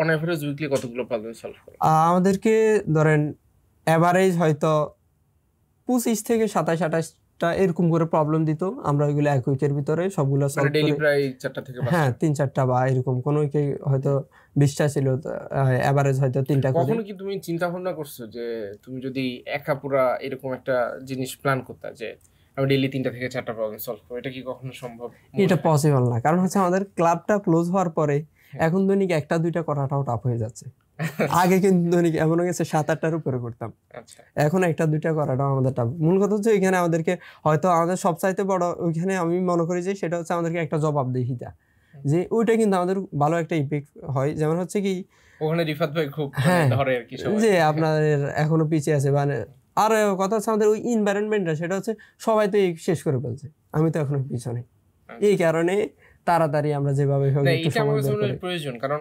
B: অন এভারেজ উইকলি কতগুলো প্রবলেম সলভ করো?
A: আমাদেরকে ধরেন এভারেজ হয়তো 25 থেকে 27-28টা এরকম করে প্রবলেম দিত, আমরা ওইগুলো এক উইকের ভিতরে সবগুলো সলভ
B: ডেইলি প্রায় 4টা থেকে 5টা,
A: হ্যাঁ 3-4টা বা এরকম, কোন উইকে হয়তো 20টা ছিল, এভারেজ হয়তো 3টা করে।
B: কখনো কি তুমি চিন্তা ভাবনা করছো যে তুমি যদি একা পুরা এরকম একটা জিনিস প্ল্যান করতে যে আমি ডেইলি 3টা থেকে 4টা প্রবলেম সলভ করব, এটা কি কখনো সম্ভব?
A: এটা পসিবল না, কারণ হচ্ছে আমাদের ক্লাবটা ক্লোজ হওয়ার পরে এখন দৈনিক 1-2টা করাটাও টাফ হয়ে যাচ্ছে। আগে কিন্তু দৈনিক এমন হয়ে গেছে 7-8টার উপরে করতাম,
B: আচ্ছা
A: এখন 1-2টা করাটাও আমাদের টাফ। মূল কথা হচ্ছে এখানে আমাদেরকে হয়তো আমাদের সবচাইতে বড় ওইখানে আমি মনে করি যে সেটা হচ্ছে আমাদেরকে একটা জবাবদিহিতা, যে ওইটা কিন্তু আমাদের ভালো একটা ইফেক্ট হয়। যেমন হচ্ছে কি
B: ওখানে রিফাত ভাই খুব
A: হ্যাঁ
B: ধরে আর কি সবাই।
A: যে আপনাদের এখনো পিছিয়ে আছে, মানে আর কথা হচ্ছে আমাদের ওই এনভায়রনমেন্টটা, সেটা হচ্ছে সবাই তো এই শেষ করে ফেলছে, আমি তো এখনো পিছনে। এই কারণে তাড়াতাড়ি আমরা যেভাবে হোক
B: না
A: একটু
B: এটা
A: সময়
B: আমার
A: বের
B: কাছে মনে
A: করে
B: হয় প্রয়োজন, কারণ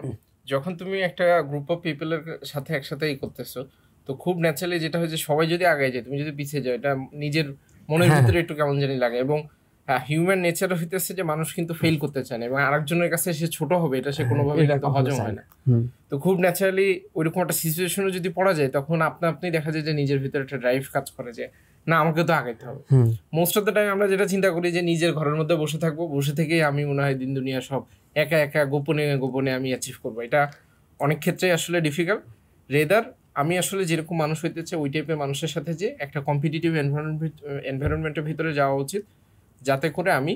B: যখন তুমি একটা গ্রুপ অফ পিপলের সাথে একসাথে করতেছো, তো খুব ন্যাচারালি যেটা হয় যে সবাই যদি আগে যায় তুমি যদি পিছিয়ে যাও, এটা নিজের মনের
A: হ্যাঁ
B: ভিতরে একটু কেমন জানি লাগে। এবং হিউম্যান নেচার হইতেছে যে মানুষ কিন্তু ফেল করতে চায় না, এবং আরেকজনের কাছে সে ছোট হবে এটা সে কোনোভাবে
A: এটা
B: কিন্তু
A: কখনো
B: হজম
A: চাই
B: হয়
A: না।
B: না। তো খুব ন্যাচারালি ওইরকম একটা সিচুয়েশনে যদি পড়া যায়, তখন আপনি দেখা যায় যে নিজের ভিতরে একটা ড্রাইভ কাজ করে যে না আমাকে তো আগাইতে হবে। মোস্ট অফ দ্য টাইম আমরা যেটা চিন্তা করি যে নিজের ঘরের মধ্যে বসে থাকবো, বসে থেকেই আমি মনে হয় দিন দুনিয়া সব একা একা গোপনে গোপনে আমি অ্যাচিভ করবো। এটা অনেক ক্ষেত্রে আসলে ডিফিকাল্ট। রেদার আমি আসলে যেরকম মানুষ হইতে চাই ওই টাইপের মানুষের সাথে যে একটা কম্পিটিটিভ এনভায়রনমেন্টের ভিতরে যাওয়া উচিত, যাতে করে আমি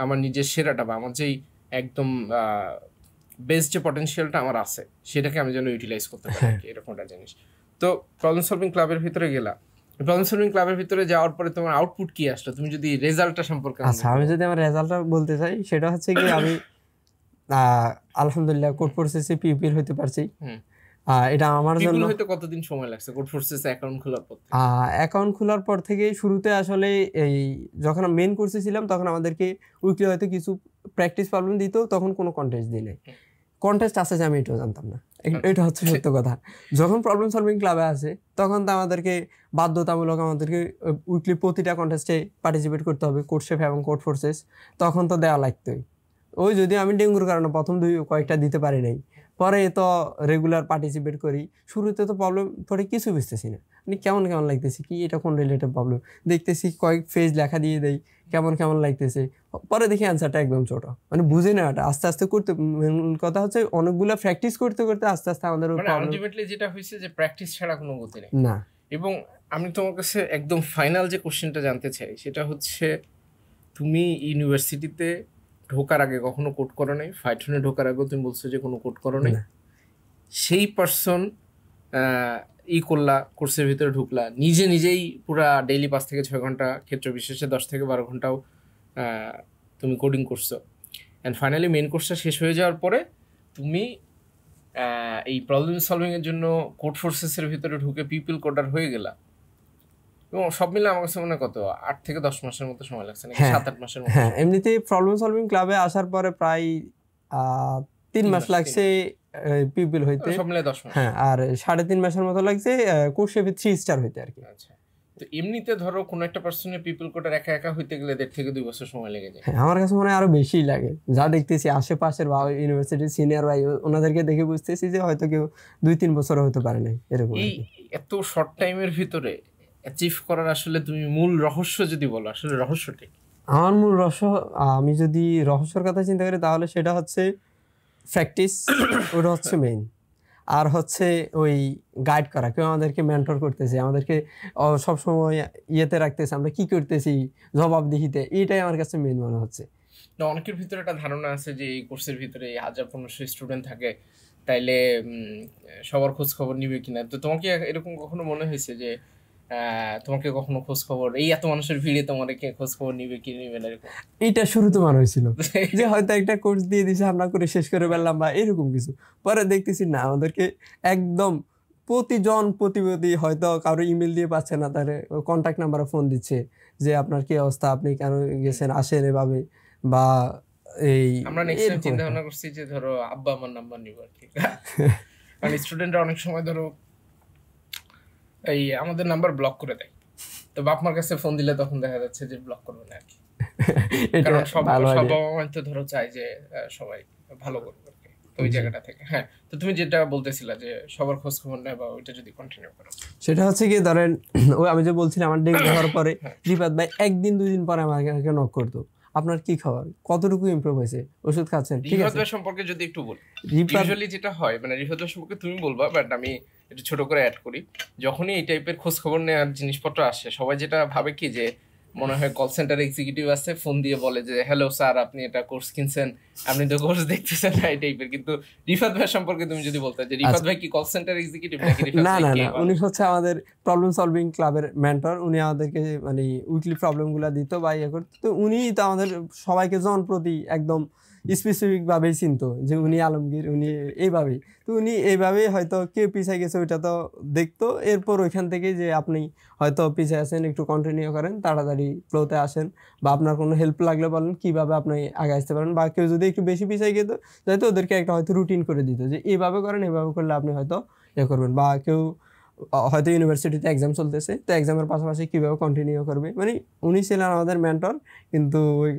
B: আমার নিজের সেরাটা বা আমার যেই একদম বেস্ট যে পটেনশিয়ালটা আমার আছে সেটাকে আমি যেন ইউটিলাইজ করতে পারি, এরকম একটা জিনিস। তো প্রবলেম সলভিং ক্লাবের ভিতরে গেলা, প্রবলেম সলভিং ক্লাবের ভিতরে যাওয়ার পরে তোমার আউটপুট কি আসলো, তুমি যদি রেজাল্টটা সম্পর্কে
A: আচ্ছা আমি যদি আমার রেজাল্টটা বলতে চাই, সেটা হচ্ছে কি আমি আলহামদুলিল্লাহ কোড প্রসেসে পিপির হতে পারছি। এটা আমার জন্য
B: হয়তো কতদিন সময় লাগছে কোড ফোর্সেসে অ্যাকাউন্ট খোলার পর?
A: অ্যাকাউন্ট খোলার পর থেকে শুরুতে আসলে এই যখন মেইন কোর্সে ছিলাম তখন আমাদেরকে উইকলি হয়তো কিছু প্র্যাকটিস প্রবলেম দিত, তখন কোনো কন্টেস্ট দিই নাই। কন্টেস্ট আছে যে আমি এটাও জানতাম না, এটা হচ্ছে সত্য কথা। যখন প্রবলেম সলভিং ক্লাবে আছে তখন তো আমাদেরকে বাধ্যতামূলক আমাদেরকে উইকলি প্রতিটা কন্টেস্টে পার্টিসিপেট করতে হবে, কোড শেফ এবং কোড ফোর্সেস, তখন তো দেওয়া লাগতোই। ওই যদি আমি ডেঙ্গুর কারণে প্রথম কয়েকটা দিতে পারি নাই, পরে তো রেগুলার পার্টিসিপেট করি। শুরুতে তো প্রবলেম পরে কিছু বুঝতেছি না, মানে কেমন কেমন লাগতেছে, কি এটা কোন রিলেটেড প্রবলেম দেখতেছি, কয়েক ফেজ লেখা দিয়ে দেই, কেমন কেমন লাগতেছে, পরে দেখি অ্যান্সারটা একদম ছোট, মানে বুঝে নেওয়াটা আস্তে আস্তে করতে। কথা হচ্ছে অনেকগুলা প্র্যাকটিস করতে করতে আস্তে আস্তে আমাদের
B: আলটিমেটলি যেটা হয়েছে যে প্র্যাকটিস ছাড়া কোনো গতি নেই
A: না।
B: এবং আমি তোমার কাছে একদম ফাইনাল যে কোশ্চেনটা জানতে চাই সেটা হচ্ছে, তুমি ইউনিভার্সিটিতে ঢোকার আগে কখনো কোড করো নাই? ফাইথনে ঢোকার আগেও তুমি বলছো যে কোনো কোড করো নাই। সেই পার্সন করলা, কোর্সের ভিতরে ঢুকলা, নিজেই পুরা ডেইলি 5 থেকে 6 ঘন্টা, ক্ষেত্র বিশেষে 10 থেকে 12 ঘন্টাও তুমি কোডিং করছো, অ্যান্ড ফাইনালি মেইন কোর্সটা শেষ হয়ে যাওয়ার পরে তুমি এই প্রবলেম সলভিংয়ের জন্য কোড ফোর্সেসের ভিতরে ঢুকে পিপল কোডার হয়ে গেলা। এবং সব মিলে আমার কাছে মনে কত 8 থেকে 10 মাসের মতো সময় লাগছে নাকি 7-8 মাসের মতো?
A: হ্যাঁ এমনিতে প্রবলেম সলভিং ক্লাবে আসার পরে প্রায় 3 মাস লাগছে পিপল হইতে,
B: সব মিলে 10 মাস।
A: হ্যাঁ আর 3.5 মাসের মতো লাগছে কোর্সে 3 স্টার হইতে আর কি।
B: আচ্ছা, তো এমনিতে ধরো কোনো একটা পার্সনের পিপল কোডার একা একা হইতে গেলে 1.5 থেকে 2 বছর সময় লেগে যায়।
A: হ্যাঁ আমার কাছে মনে হয় আরো বেশি লাগে, যা দেখতেছি আশেপাশের বা ইউনিভার্সিটির সিনিয়র ভাই ওনাদেরকে দেখে বুঝতেছি যে হয়তো কেউ 2-3 বছর হতে পারে নাই এরকম।
B: এই এত শর্ট টাইমের ভিতরে অ্যাচিভ করার আসলে তুমি মূল রহস্য যদি বলো, আসলে রহস্যটা কি?
A: আমার মূল রহস্য, আমি যদি রহস্যের কথা চিন্তা করি তাহলে সেটা হচ্ছে প্র্যাকটিস, ওটা হচ্ছে মেইন। আর হচ্ছে ওই গাইড করা, কেউ আমাদেরকে মেন্টর করতেছে, আমাদেরকে সবসময় ইয়েতে রাখতেছে, আমরা কি করতেছি জবাবদিহিতে, এইটাই আমার কাছে মেইন মনে হচ্ছে।
B: অনেকের ভিতরে একটা ধারণা আছে যে এই কোর্সের ভিতরে 1000-1500 স্টুডেন্ট থাকে, তাইলে সবার খোঁজ খবর নিবে কিনা। তো তোমাকে এরকম কখনো মনে হয়েছে যে তোমাকে কখনো খোঁজ খবর, এই এত মানুষের ভিড়ে তোমাদেরকে খোঁজ খবর নিবে কি নিবে না এরকম?
A: এইটা শুরুতে মনে হয়েছিল যে হয়তো একটা কোর্স দিয়ে দিছে আমরা করে শেষ করে ফেললাম বা এরকম কিছু, পরে দেখতেছি না আমাদেরকে একদম প্রতিপতি হয়তো কারো ইমেল দিয়ে পাচ্ছে না, তার কন্ট্যাক্ট নাম্বারে ফোন দিচ্ছে যে আপনার কি অবস্থা, আপনি কেন গেছেন, আসেন এভাবে। বা এই
B: আমরা নেক্সট টাইম চিন্তা ভাবনা করছি যে ধরো আব্বা আমার নাম্বার নিব আর কি, কারণ স্টুডেন্টরা অনেক সময় ধরো এই আমাদের নাম্বার ব্লক করে দেয়, তো বাপ মার কাছে ফোন দিলে তখন দেখা যাচ্ছে যে ব্লক করবে না আর কি, কারণ সব বাবা মা তো ধরো চায় যে সবাই ভালো করবে আর কি, ওই জায়গাটা থেকে। হ্যাঁ, তো তুমি যেটা বলতেছিলা যে সবার খোঁজ খবর নেয় বা ওইটা যদি কন্টিনিউ করো,
A: সেটা হচ্ছে কি ধরেন ওই আমি যে বলছিলাম আমার ডেঙ্গু হওয়ার পরে রিফাত ভাই 1-2 দিন পরে আমাকে নক করতো, আপনার কি খবর, কতটুকু ইমপ্রুভ হয়েছে, ওষুধ খাচ্ছেন, ঠিক আছে।
B: রিফাত সম্পর্কে যদি একটু বলি, ইউজুয়ালি যেটা হয় মানে রিফাত সম্পর্কে তুমি বলবা, বাট আমি একটু ছোট করে অ্যাড করি, যখনই এই টাইপের খোঁজ খবর নেওয়ার জিনিসপত্র আসে সবাই যেটা ভাবে কি যে মনে হয় কল সেন্টার এক্সিকিউটিভ আছে, ফোন দিয়ে বলে যে হ্যালো স্যার আপনি এটা কোর্স কিনছেন, আপনি তো কোর্স দেখতেছেন না, এই টাইপের। কিন্তু রিফাত ভাই সম্পর্কে তুমি যদি বলতে যে রিফাত ভাই কি কল সেন্টার এক্সিকিউটিভ নাকি রিফাত
A: না
B: ভাই
A: না
B: কে?
A: না, উনি হচ্ছে আমাদের প্রবলেম সলভিং ক্লাবের মেন্টর। উনি আমাদেরকে মানে উইকলি প্রবলেম গুলা দিত বা ইয়ে করতো। তো উনি তো আমাদের সবাইকে জনপ্রতি একদম স্পেসিফিক ভাবেই চিনতো যে উনি আলমগীর, উনি এইভাবেই। তো উনি এইভাবেই হয়তো কে পিছিয়ে গেছে ওইটা তো দেখতো। এরপর ওইখান থেকে যে আপনি হয়তো পিছিয়ে আছেন একটু কন্টিনিউ করেন, তাড়াতাড়ি ফ্লোতে আসেন, বা আপনার কোনো হেল্প লাগলে বলেন কিভাবে আপনি আগে আসতে পারেন। বা কেউ যদি একটু বেশি পিছিয়ে যেত যাইতো ওদেরকে একটা হয়তো রুটিন করে দিত যে এইভাবে করেন, এইভাবে করলে আপনি হয়তো ইয়ে করবেন। বা কেউ হয়তো ইউনিভার্সিটিতে এক্সাম চলতেছে, তো এক্সামের পাশাপাশি কিভাবে কন্টিনিউ করবে, মানে উনি ছিলেন আমাদের মেন্টর। কিন্তু ওই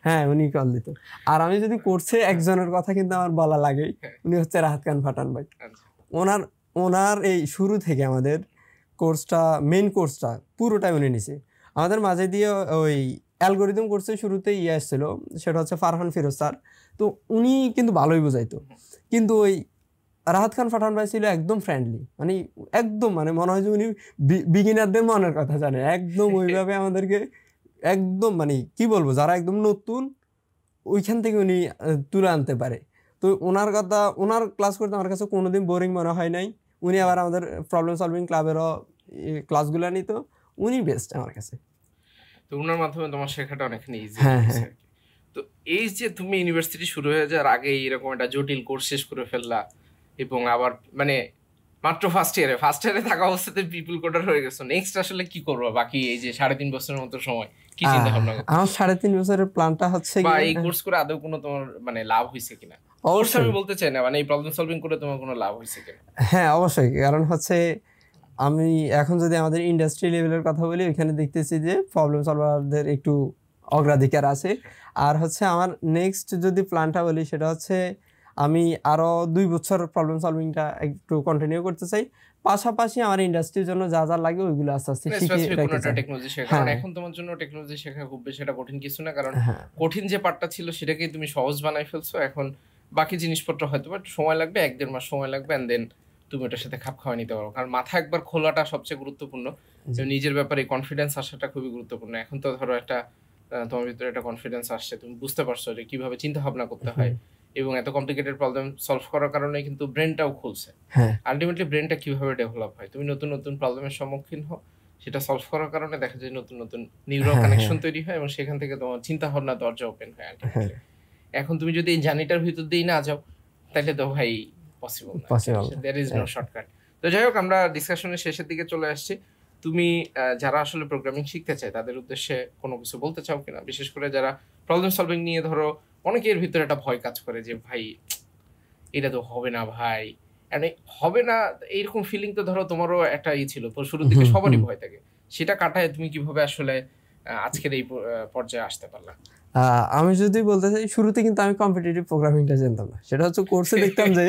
A: হ্যাঁ উনি কল দিত। আর আমি যদি কোর্সে একজনের কথা কিন্তু আমার বলা লাগেই, উনি হচ্ছে রাহাত খান ফাটান ভাই। ওনার ওনার এই শুরু থেকে আমাদের কোর্সটা, মেইন কোর্সটা পুরোটাই উনি নিছে আমাদের মাঝে দিয়ে। ওই অ্যালগোরিদম কোর্সে শুরুতে ইয়ে আসছিল, সেটা হচ্ছে ফারহান ফিরোজ স্যার। তো উনি কিন্তু ভালোই বোঝাইতো, কিন্তু ওই রাহাত খান ফাটান ভাই ছিল একদম ফ্রেন্ডলি, মানে একদম মানে মনে হয় যে উনি বিগিনারদের মনের কথা জানে একদম ওইভাবে আমাদেরকে একদম মানে কি বলবো, যারা একদম নতুন ওইখান থেকে উনি তুলে আনতে পারে। তো ওনার কথা, ওনার ক্লাস করতে আমার কাছে কোনোদিন বোরিং মনে হয় নাই। উনি আবার আমাদের প্রবলেম সলভিং ক্লাবেরও ক্লাসগুলো নিত, উনি বেস্ট আমার কাছে।
B: তো ওনার মাধ্যমে তোমার শেখাটা অনেকখানি ইজি
A: হ্যাঁ
B: হয়েছে।
A: হ্যাঁ।
B: তো এই যে তুমি ইউনিভার্সিটি শুরু হয়ে যাওয়ার আগে এরকম একটা জটিল কোর্স শেষ করে ফেললা, এবং আবার মানে মাত্র ফার্স্ট ইয়ারে থাকা অবস্থাতে পিপল কোডার হয়ে গেছো, নেক্সট আসলে কি করবো বাকি এই যে 3.5 বছরের মতো সময়, কি চিন্তা ভাবনা করছো?
A: আমার 3.5 বছরের প্ল্যানটা হচ্ছে
B: বা এই কোর্স করে আদৌ কোনো তোমার মানে লাভ হয়েছে কিনা? অবশ্যই আমি বলতে চাই না, মানে এই প্রবলেম সলভিং করে তোমার কোনো লাভ হয়েছে কিনা?
A: হ্যাঁ অবশ্যই, কারণ হচ্ছে আমি এখন যদি আমাদের ইন্ডাস্ট্রি লেভেলের কথা বলি, ওইখানে দেখতেছি যে প্রবলেম সলভারদের একটু অগ্রাধিকার আছে। আর হচ্ছে আমার নেক্সট যদি প্ল্যানটা বলি, সেটা হচ্ছে আমি আরো 2 বছর প্রবলেম সলভিংটা একটু কন্টিনিউ করতে চাই, পাশাপাশি আমার ইন্ডাস্ট্রির জন্য যা যা লাগে ওইগুলো আস্তে আস্তে শিখে রাখতে চাই।
B: টেকনোলজি শেখা, কারণ এখন তোমার জন্য টেকনোলজি শেখা খুব বেশি একটা কঠিন কিছু না, কারণ কঠিন যে পার্টটা ছিল সেটাকেই তুমি সহজ বানাই ফেলছো। এখন বাকি জিনিসপত্র হয়তো একটু সময় লাগবে, 1-1.5 মাস সময় লাগবে, এন্ড দেন তুমি ওটার সাথে খাপ খাওয়া নিতে পারো। কারণ মাথা একবার খোলাটা সবচেয়ে গুরুত্বপূর্ণ, নিজের ব্যাপারে কনফিডেন্স আসাটা খুবই গুরুত্বপূর্ণ। এখন তো ধরো একটা তোমার ভিতরে একটা কনফিডেন্স আসছে, তুমি বুঝতে পারছো যে কিভাবে চিন্তা ভাবনা করতে হয়, এবং এত কমপ্লিকেটেড প্রবলেম সলভ করার কারণে কিন্তু ব্রেনটাও খুলছে। আলটিমেটলি ব্রেনটা কিভাবে ডেভেলপ হয়, তুমি নতুন নতুন প্রবলেমের সম্মুখীন হও, সেটা সলভ করার কারণে দেখা যায় নতুন নতুন নিউরাল কানেকশন তৈরি হয়, এবং সেখান থেকে তোমার চিন্তা ভাবনা দরজা ওপেন হয় আলটিমেটলি। এখন তুমি যদি এই জার্নিটার ভিতর দিয়ে না যাও, তাহলে তো ভাই পসিবল না, দেয়ার ইজ নো শর্টকাট। তো যাই হোক, আমরা ডিসকাশনের শেষের দিকে চলে আসছি। তুমি যারা আসলে প্রোগ্রামিং শিখতে চায় তাদের উদ্দেশ্যে কোনো কিছু বলতে চাও কিনা? বিশেষ করে যারা প্রবলেম সলভিং নিয়ে ধরো অনেকের ভিতরে একটা ভয় কাজ করে যে ভাই এটা তো হবে না ভাই, হবে না, এইরকম ফিলিং তো ধরো তোমারও একটা ছিল তো শুরুর দিকে, সবারই ভয় থাকে। সেটা কাটায় তুমি কিভাবে আসলে আজকের এই পর্যায়ে আসতে পারলা?
A: আমি যদি বলতে চাই, শুরুতে কিন্তু আমি কম্পিটিটিভ প্রোগ্রামিংটা জানতাম না। সেটা হচ্ছে কোর্সে দেখতাম যে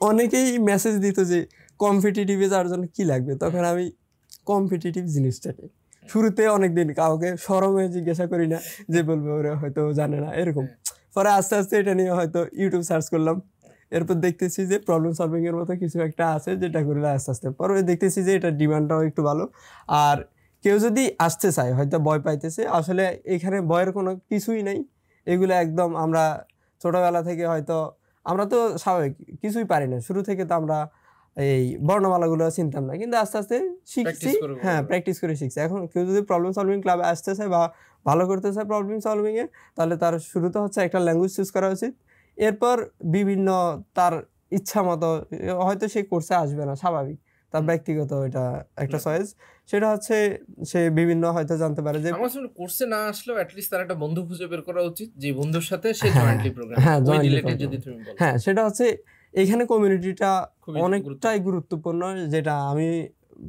A: অনেকেই মেসেজ দিত যে কম্পিটিটিভে যাওয়ার জন্য কি লাগবে। তখন আমি কম্পিটিটিভ জিনিসটাকে শুরুতে অনেকদিন কাউকে শরমে জিজ্ঞাসা করি না, যে বলবে ওরা হয়তো জানে না এরকম। পরে আস্তে আস্তে এটা নিয়ে হয়তো ইউটিউব সার্চ করলাম, এরপর দেখতেছি যে প্রবলেম সলভিং এর মতো কিছু একটা আছে যেটা করলে আস্তে আস্তে পরে দেখতেছি যে এটা ডিমান্ডটাও একটু ভালো। আর কেউ যদি আসতে চায়, হয়তো ভয় পাইতেছে, আসলে এখানে ভয়ের কোনো কিছুই নেই। এগুলো একদম আমরা ছোটবেলা থেকে হয়তো, আমরা তো স্বাভাবিক কিছুই পারি না, শুরু থেকে তো আমরা এই বর্ণমালাগুলো চিনতাম না, কিন্তু আস্তে আস্তে শিখছি। হ্যাঁ, প্র্যাকটিস করে শিখছি। এখন কেউ যদি প্রবলেম সলভিং ক্লাবে আসতে চায় বা ভালো করতে চায় প্রবলেম সলভিং এ, তাহলে তার শুরুতে হচ্ছে একটা ল্যাঙ্গুয়েজ চুজ করা উচিত। এরপর বিভিন্ন তার ইচ্ছা মতো, হয়তো সে কোর্সে আসবে না, স্বাভাবিক, তার ব্যক্তিগত এটা একটা চয়েস। সেটা হচ্ছে সে বিভিন্ন হয়তো জানতে পারে যে
B: আমার আসলে কোর্সে না আসলেও অ্যাট লিস্ট তার একটা বন্ধু খুঁজে বের করা উচিত, যে বন্ধুর সাথে সে জয়েন্টলি প্রোগ্রাম, ওই রিলেটেড যদি তুমি বলো।
A: হ্যাঁ, সেটা হচ্ছে এখানে কমিউনিটিটা অনেকটাই গুরুত্বপূর্ণ, যেটা আমি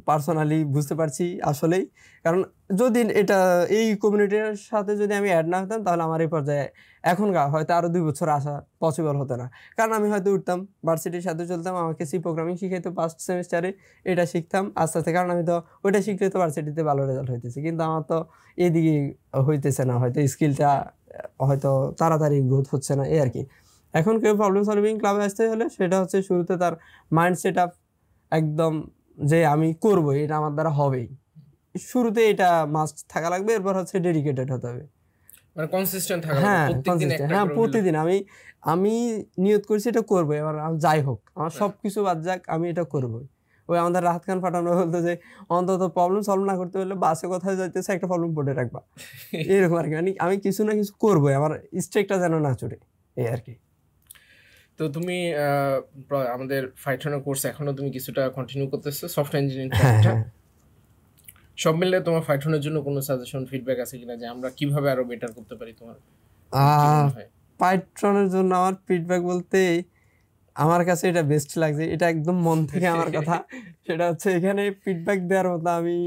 A: পার্সোনালি বুঝতে পারছি আসলেই। কারণ যদি এটা এই কমিউনিটির সাথে যদি আমি অ্যাড না হতাম, তাহলে আমার এই পর্যায়ে এখন হয়তো আরো 2 বছর আসা পসিবল হতো না। কারণ আমি হয়তো উঠতাম, ভার্সিটির সাথে চলতাম, আমাকে সি প্রোগ্রামিং শিখাইতো ফার্স্ট সেমিস্টারে, এটা শিখতাম আস্তে আস্তে, কারণ আমি তো ওইটা শিখলে তো ভার্সিটিতে ভালো রেজাল্ট হইতেছে, কিন্তু আমার তো এদিকে হইতেছে না, হয়তো স্কিলটা হয়তো তাড়াতাড়ি গ্রোথ হচ্ছে না, এই আর কি। এখন কেউ প্রবলেম সলভিং ক্লাবে আসতে হলে সেটা হচ্ছে শুরুতে তার মাইন্ড সেট আপ একদম, যে আমি করবো, এটা আমার দ্বারা হবেই, শুরুতে এটা মাস্ট থাকা লাগবে, এরপর হচ্ছে ডেডিকেটেড হতে হবে,
B: মানে কনসিস্টেন্ট থাকা
A: হ্যাঁ
B: প্রত্যেকদিন
A: consistent,
B: একটা
A: হ্যাঁ
B: করে
A: প্রতিদিন আমি নিয়ত করছি এটা করবো, এবার যাই হোক আমার সবকিছু বাদ যাক আমি এটা করবো। ওই আমাদের রাহাত খান পাঠানো বলতো যে অন্তত প্রবলেম সলভ না করতে হলে বাসে কোথায় যাইতেছে একটা প্রবলেম বোর্ডে রাখবা, এরকম আর কি, মানে আমি কিছু না কিছু করবোই, আমার স্ট্রেকটা যেন না চড়ে, এই আর কি।
B: তো তুমি আমাদের ফাইথনের কোর্স এখনো তুমি কিছুটা কন্টিনিউ করতেছো, সফটওয়্যার ইঞ্জিনিয়ারিং
A: হ্যাঁ
B: ট্র্যাকটা,
A: হ্যাঁ
B: সব মিলে তোমার ফাইথনের জন্য কোনো সাজেশন ফিডব্যাক আছে কিনা যে আমরা কিভাবে আরো বেটার করতে পারি, তোমার কি মনে হয়?
A: পাইথনের জন্য আমার ফিডব্যাক বলতে আমার কাছে এটা বেস্ট লাগছে, এটা একদম মন থেকে আমার কথা, সেটা হচ্ছে এখানে ফিডব্যাক দেওয়ার মতো আমি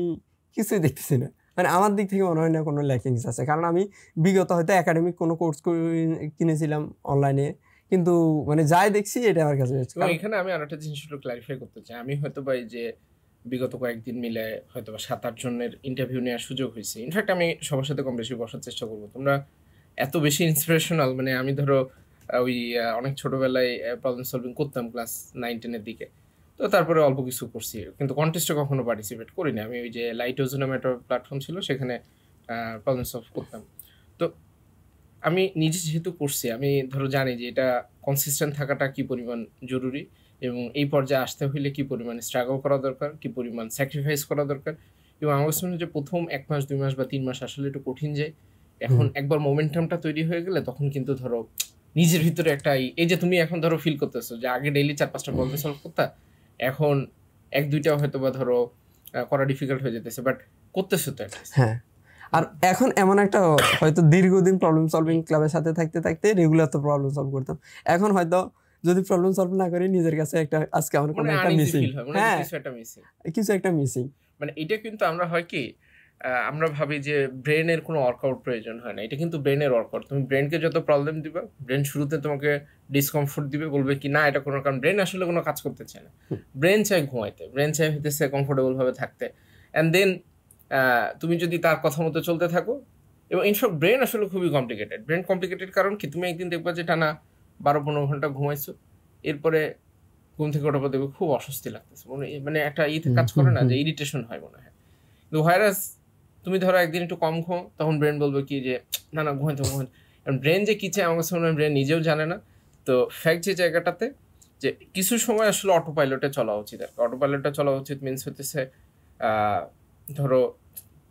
A: কিছুই দেখতেছি না, মানে আমার দিক থেকে মনে হয় না কোনো ল্যাকিংস আছে, কারণ আমি বিগত হয়তো একাডেমিক কোনো কোর্স কিনেছিলাম অনলাইনে, কিন্তু মানে যাই দেখছি এটা আমার কাছে best।
B: এবং এখানে আমি আরেকটা জিনিস একটু ক্লারিফাই করতে চাই, আমি হয়তো বা এই যে বিগত কয়েকদিন মিলে হয়তো বা 7-8 জনের ইন্টারভিউ নেওয়ার সুযোগ হয়েছে, ইনফ্যাক্ট আমি সবার সাথে কম বেশি বসার চেষ্টা করবো, তোমরা এত বেশি ইন্সপিরেশনাল, মানে আমি ধরো ওই অনেক ছোটবেলায় প্রবলেম সলভিং করতাম ক্লাস 9-10 দিকে, তো তারপরে অল্প কিছু করছি, কিন্তু কন্টেস্টে কখনো পার্টিসিপেট করিনি। আমি ওই যে লাইটোজো নামে একটা প্ল্যাটফর্ম ছিল, সেখানে প্রবলেম সলভ করতাম। তো আমি নিজে যেহেতু করছি, আমি ধরো জানি যে এটা কনসিস্টেন্ট থাকাটা কি পরিমাণ জরুরি, এবং এই পর্যায়ে আসতে হইলে কি পরিমাণ স্ট্রাগল করা দরকার, কি পরিমাণ স্যাক্রিফাইস করা দরকার। এবং আমার কাছে মনে হয় যে প্রথম 1 মাস 2 মাস বা 3 মাস আসলে একটু কঠিন যায়, এখন একবার মোমেন্টামটা তৈরি হয়ে গেলে তখন কিন্তু ধরো নিজের ভিতরে একটা এই যে তুমি এখন ধরো ফিল করতেছো যে আগে ডেইলি 4-5টা প্রবলেম সলভ করতা, এখন 1-2টা হয়তো বা ধরো করা ডিফিকাল্ট হয়ে যেতেছে, বাট করতেছো তো একটা।
A: হ্যাঁ, আর এখন এমন একটা হয়তো দীর্ঘদিন প্রবলেম সলভিং ক্লাবের সাথে থাকতে থাকতে রেগুলার তো প্রবলেম সলভ করতাম, এখন হয়তো যদি প্রবলেম সলভ না করি নিজের কাছে একটা আজকে আমার কোনো একটা মিসিং, হ্যাঁ কিছু একটা মিসিং।
B: মানে এটা কিন্তু আমরা হয় কি আমরা ভাবি যে ব্রেনের কোনো ওয়ার্কআউট প্রয়োজন হয় না, এটা কিন্তু ব্রেনের ওয়ার্কআউট। তুমি ব্রেনকে যত প্রবলেম দিবে, ব্রেন শুরুতে তোমাকে ডিসকমফোর্ট দিবে, বলবে কি না এটা কোনো, কারণ ব্রেন আসলে কোনো কাজ করতে চায় না, ব্রেন চায় ঘুমাইতে, ব্রেন চায় হইতেছে কমফোর্টেবল ভাবে থাকতে, অ্যান্ড দেন তুমি যদি তার কথা মতো চলতে থাকো, এবং ইনফ্যাক্ট ব্রেন আসলে খুবই কমপ্লিকেটেড। ব্রেন কমপ্লিকেটেড কারণ কি, তুমি একদিন দেখবা যে টানা 12-15 ঘন্টা ঘুমাইছো, এরপরে ঘুম থেকে ওঠার পর দেখবে খুব অস্বস্তি লাগতেছে, মানে একটা কাজ করে না যে ইরিটেশন হয় মনে হয়। কিন্তু ভাইরাস তুমি ধরো একদিন একটু কম ঘুম, তখন ব্রেন বলবে কি যে না না ঘুমাইতে ঘুমাইতে, ব্রেন যে কি চায় আমার কাছে মনে হয় ব্রেন নিজেও জানে না। তো ফ্যাক্ট যে জায়গাটাতে যে কিছু সময় আসলে অটো পাইলটে চলা উচিত, আর অটো পাইলটে চলা উচিত মিনস হতেছে ধরো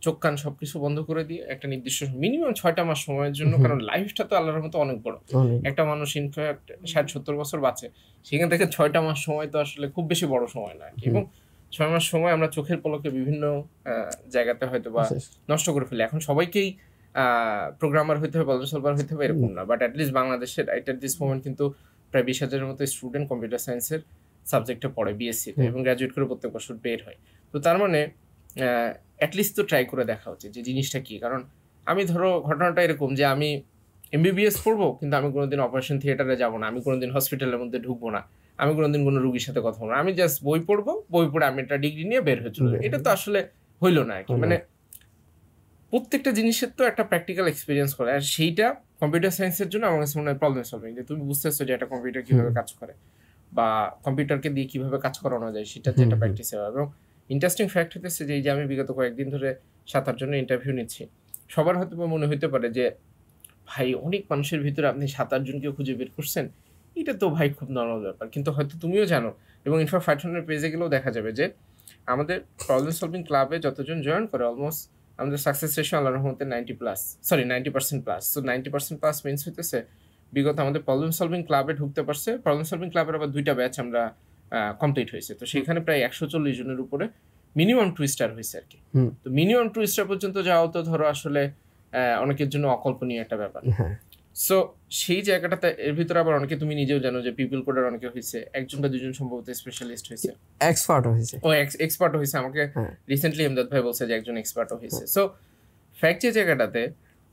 B: চোখ কান সবকিছু বন্ধ করে দিয়ে একটা নির্দিষ্ট মিনিমাম 6টা মাস সময়ের জন্য, কারণ লাইফটা তো আল্লাহর মতো অনেক বড়, একটা মানুষ ইনফ্যাক্ট 60-70 বছর বাঁচে, সেখান থেকে 6টা মাস সময় তো আসলে খুব বেশি বড় সময় না, এবং 6 মাস সময় আমরা চোখের পলকে বিভিন্ন জায়গাতে হয়তো বা নষ্ট করে ফেলি। এখন সবাইকেই প্রোগ্রামার হইতে হবে, প্রবলেম সলভার হইতে হবে এরকম না, বাট অ্যাটলিস্ট বাংলাদেশের এট দিস মোমেন্ট কিন্তু প্রায় 20,000-এর মতো স্টুডেন্ট কম্পিউটার সায়েন্সের সাবজেক্টে পড়ে বিএসসিতে, এবং গ্র্যাজুয়েট করে প্রত্যেক বছর বের হয়। তো তার মানে অ্যাটলিস্ট তো ট্রাই করে দেখা উচিত যে জিনিসটা কি। কারণ আমি ধরো ঘটনাটা এরকম যে আমি এমবিবিএস পড়বো, কিন্তু আমি কোনোদিন অপারেশন থিয়েটারে যাবো না, আমি কোনোদিন হসপিটালের মধ্যে ঢুকবো না, আমি কোনোদিন কোনো রুগীর সাথে কথা বলবো না, আমি জাস্ট বই পড়বো, বই পড়ে আমি একটা ডিগ্রি নিয়ে বের হয়ে চলবো। এটা তো আসলে হইলো না আর কি। মানে প্রত্যেকটা জিনিসের তো একটা প্র্যাকটিক্যাল এক্সপিরিয়েন্স করে, আর সেইটা কম্পিউটার সায়েন্সের জন্য আমার কাছে মনে হয় প্রবলেম সলভিং, যে তুমি বুঝতেছো যে একটা কম্পিউটার কিভাবে কাজ করে বা কম্পিউটারকে দিয়ে কিভাবে কাজ করানো যায়, সেটা যে একটা প্র্যাকটিস হবে। এবং ইন্টারেস্টিং ফ্যাক্ট হতেছে যে এই যে আমি বিগত কয়েকদিন ধরে 7-8 জনের ইন্টারভিউ নিচ্ছি, সবার হয়তো মনে হইতে পারে যে ভাই অনেক মানুষের ভিতরে আপনি 7-8 জনকে খুঁজে বের করছেন, এটা তো ভাই খুব নর্মাল ব্যাপার। কিন্তু হয়তো তুমিও জানো, এবং ইনফ্যাক্ট ফাইথনের পেজে গেলেও দেখা যাবে যে আমাদের প্রবলেম সলভিং ক্লাবে যতজন জয়েন করে অলমোস্ট আমাদের সাকসেস রেশিও আল্লাহর রহমতে 90%+। সো 90%+ মিনস হইতেছে বিগত আমাদের প্রবলেম সলভিং ক্লাবে ঢুকতে পারছে। প্রবলেম সলভিং ক্লাবের আবার 2টা ব্যাচ আমরা কমপ্লিট হয়েছে, তো সেখানে প্রায় 140 জনের উপরে মিনিমাম 2 স্টার হয়েছে আর কি। তো মিনিমাম 2 স্টার পর্যন্ত যাওয়া তো ধরো আসলে অনেকের জন্য অকল্পনীয় একটা ব্যাপার। সো সেই জায়গাটাতে এর ভিতরে আবার অনেকে তুমি নিজেও জানো যে পিপল কোডার অনেকে হয়েছে, 1জন বা 2জন সম্ভবত স্পেশালিস্ট হয়েছে, এক্সপার্ট হয়েছে। আমাকে রিসেন্টলি এমদাদ ভাই বলছে যে একজন এক্সপার্ট হয়েছে। সো ফ্যাক্ট যে জায়গাটাতে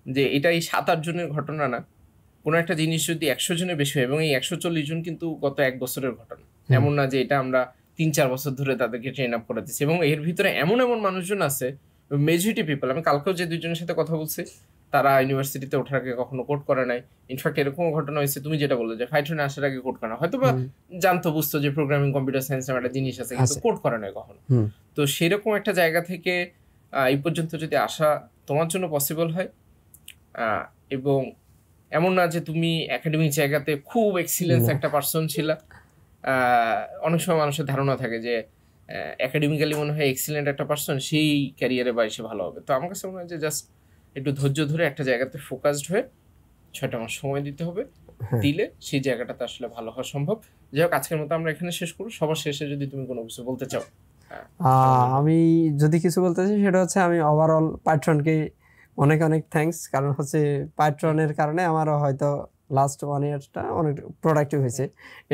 B: যে এটা এই 7-8 জনের ঘটনা না, কোনো একটা জিনিস যদি 100 জনের বেশি হয়, এবং এই 140 জন কিন্তু গত 1 বছরের ঘটনা, এমন না যে এটা আমরা 3-4 বছর ধরে তাদেরকে ট্রেন আপ করে দিচ্ছি। এবং এর ভিতরে এমন মানুষজন আছে, মেজরিটি পিপল, আমি কালকেও যে 2জনের সাথে কথা বলছি, তারা ইউনিভার্সিটিতে ওঠার আগে কখনো কোড করে নাই। ইনফ্যাক্ট এরকম ঘটনা হয়েছে তুমি যেটা বললে যে ফাইথনে আসার আগে কোড করে না, হয়তো বা জানতো বুঝতো যে প্রোগ্রামিং কম্পিউটার সায়েন্স নামে একটা জিনিস আছে, কিন্তু কোড করে নাই কখনো। তো সেরকম একটা জায়গা থেকে এই পর্যন্ত যদি আসা তোমার জন্য পসিবল হয়, এবং এমন না যে তুমি একাডেমিক জায়গাতে খুব এক্সিলেন্স একটা পার্সন ছিলা। অনেক সময় মানুষের ধারণা থাকে যে একাডেমিক্যালি মনে হয় এক্সিলেন্ট একটা পার্সন, সেই ক্যারিয়ারে বা এসে ভালো হবে। তো আমার কাছে মনে হয় যে জাস্ট একটু ধৈর্য ধরে একটা জায়গাতে ফোকাসড হয়ে 6টা মাস সময় দিতে হবে, দিলে সেই জায়গাটাতে আসলে ভালো হওয়া সম্ভব। যাই হোক, আজকের মতো আমরা এখানে শেষ করব। সবার শেষে যদি তুমি কোনো কিছু বলতে চাও।
A: আমি যদি কিছু বলতে চাই সেটা হচ্ছে আমি ওভারঅল পাইথনকে অনেক অনেক থ্যাঙ্কস, কারণ হচ্ছে পাইথনের কারণে আমারও হয়তো লাস্ট 1 ইয়ারটা অনেক প্রোডাক্টিভ হয়েছে,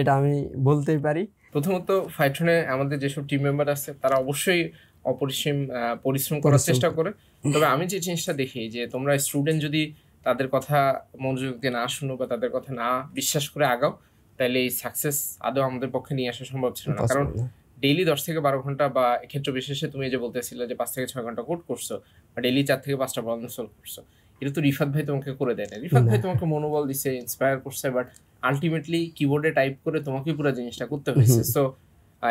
A: এটা আমি বলতেই পারি।
B: প্রথমত ফাইথনে আমাদের যেসব টিম মেম্বার আছে তারা অবশ্যই অপরিসীম পরিশ্রম করার চেষ্টা করে। তবে আমি যে জিনিসটা দেখি যে তোমরা স্টুডেন্ট যদি তাদের কথা মনোযোগ দিয়ে না শুনো বা তাদের কথা না বিশ্বাস করে আগাও, তাহলে এই সাকসেস আদৌ আমাদের পক্ষে নিয়ে আসা সম্ভব ছিল না। কারণ ডেইলি 10 থেকে 12 ঘন্টা বা ক্ষেত্র বিশেষে তুমি যে বলতেছিলে যে 5 থেকে 6 ঘন্টা কোড করছো বা ডেইলি 4 থেকে 5টা প্রবলেম সলভ করছো, এটা তো রিফাত ভাই তোমাকে করে দেয় না। রিফাত ভাই তোমাকে মনোবল দিছে, ইন্সপায়ার করছে, বাট আলটিমেটলি কিবোর্ডে টাইপ করে তোমাকে পুরো জিনিসটা করতে হয়েছে। সো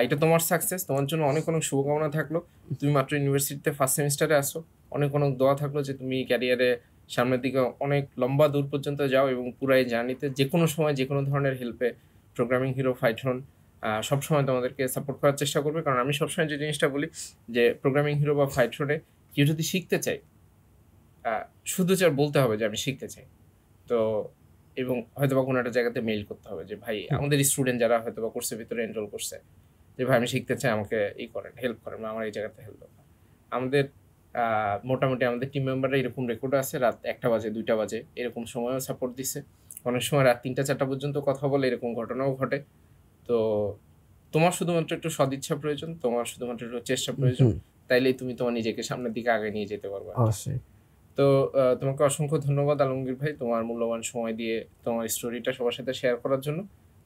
B: এটা তোমার সাকসেস, তোমার জন্য অনেক অনেক শুভকামনা থাকলো। তুমি মাত্র ইউনিভার্সিটিতে ফার্স্ট সেমিস্টারে আসো, অনেক অনেক দোয়া থাকলো যে তুমি ক্যারিয়ারে সামনের দিকে অনেক লম্বা দূর পর্যন্ত যাও এবং পুরো এই জার্নিতে যে কোনো সময় যে কোনো ধরনের হেল্পে প্রোগ্রামিং হিরো ফাইথন সবসময় তোমাদেরকে সাপোর্ট করার চেষ্টা করবে। কারণ আমি সবসময় যে জিনিসটা বলি যে প্রোগ্রামিং হিরো বা ফাইথনে কেউ যদি শিখতে চাই, শুধু চার বলতে হবে যে আমি শিখতে চাই, তো এবং হয়তো বা কোনো একটা জায়গাতে মেইল করতে হবে যে ভাই আমাদের স্টুডেন্ট যারা হয়তো বা কোর্সের ভিতরে এনরোল করছে, যে ভাই আমি শিখতে চাই, আমাকে করেন, হেল্প করেন, আমার এই জায়গাতে হেল্প করেন। আমাদের মোটামুটি আমাদের টিম মেম্বাররা এরকম রেকর্ড আছে, রাত 1টা বাজে 2টা বাজে এরকম সময়ও সাপোর্ট দিচ্ছে, অনেক সময় রাত 3টা 4টা পর্যন্ত কথা বলে, এরকম ঘটনাও ঘটে। তো তোমার শুধুমাত্র একটু সদিচ্ছা প্রয়োজন, তোমার শুধুমাত্র একটু চেষ্টা প্রয়োজন, তাইলেই তুমি তোমার নিজেকে সামনের দিকে আগে নিয়ে যেতে পারবে।
A: অবশ্যই।
B: তো তোমাকে অসংখ্য ধন্যবাদ আলমগীর ভাই, তোমার মূল্যবান সময় দিয়ে তোমার স্টোরিটা সবার সাথে শেয়ার করার জন্য।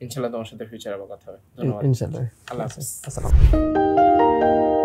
B: ইনশাল্লাহ তোমার সাথে ফিউচারে আবার কথা হবে। ধন্যবাদ।
A: ইনশাল্লাহ।
B: আল্লাহ হাফেজ।
A: আসসালামু আলাইকুম।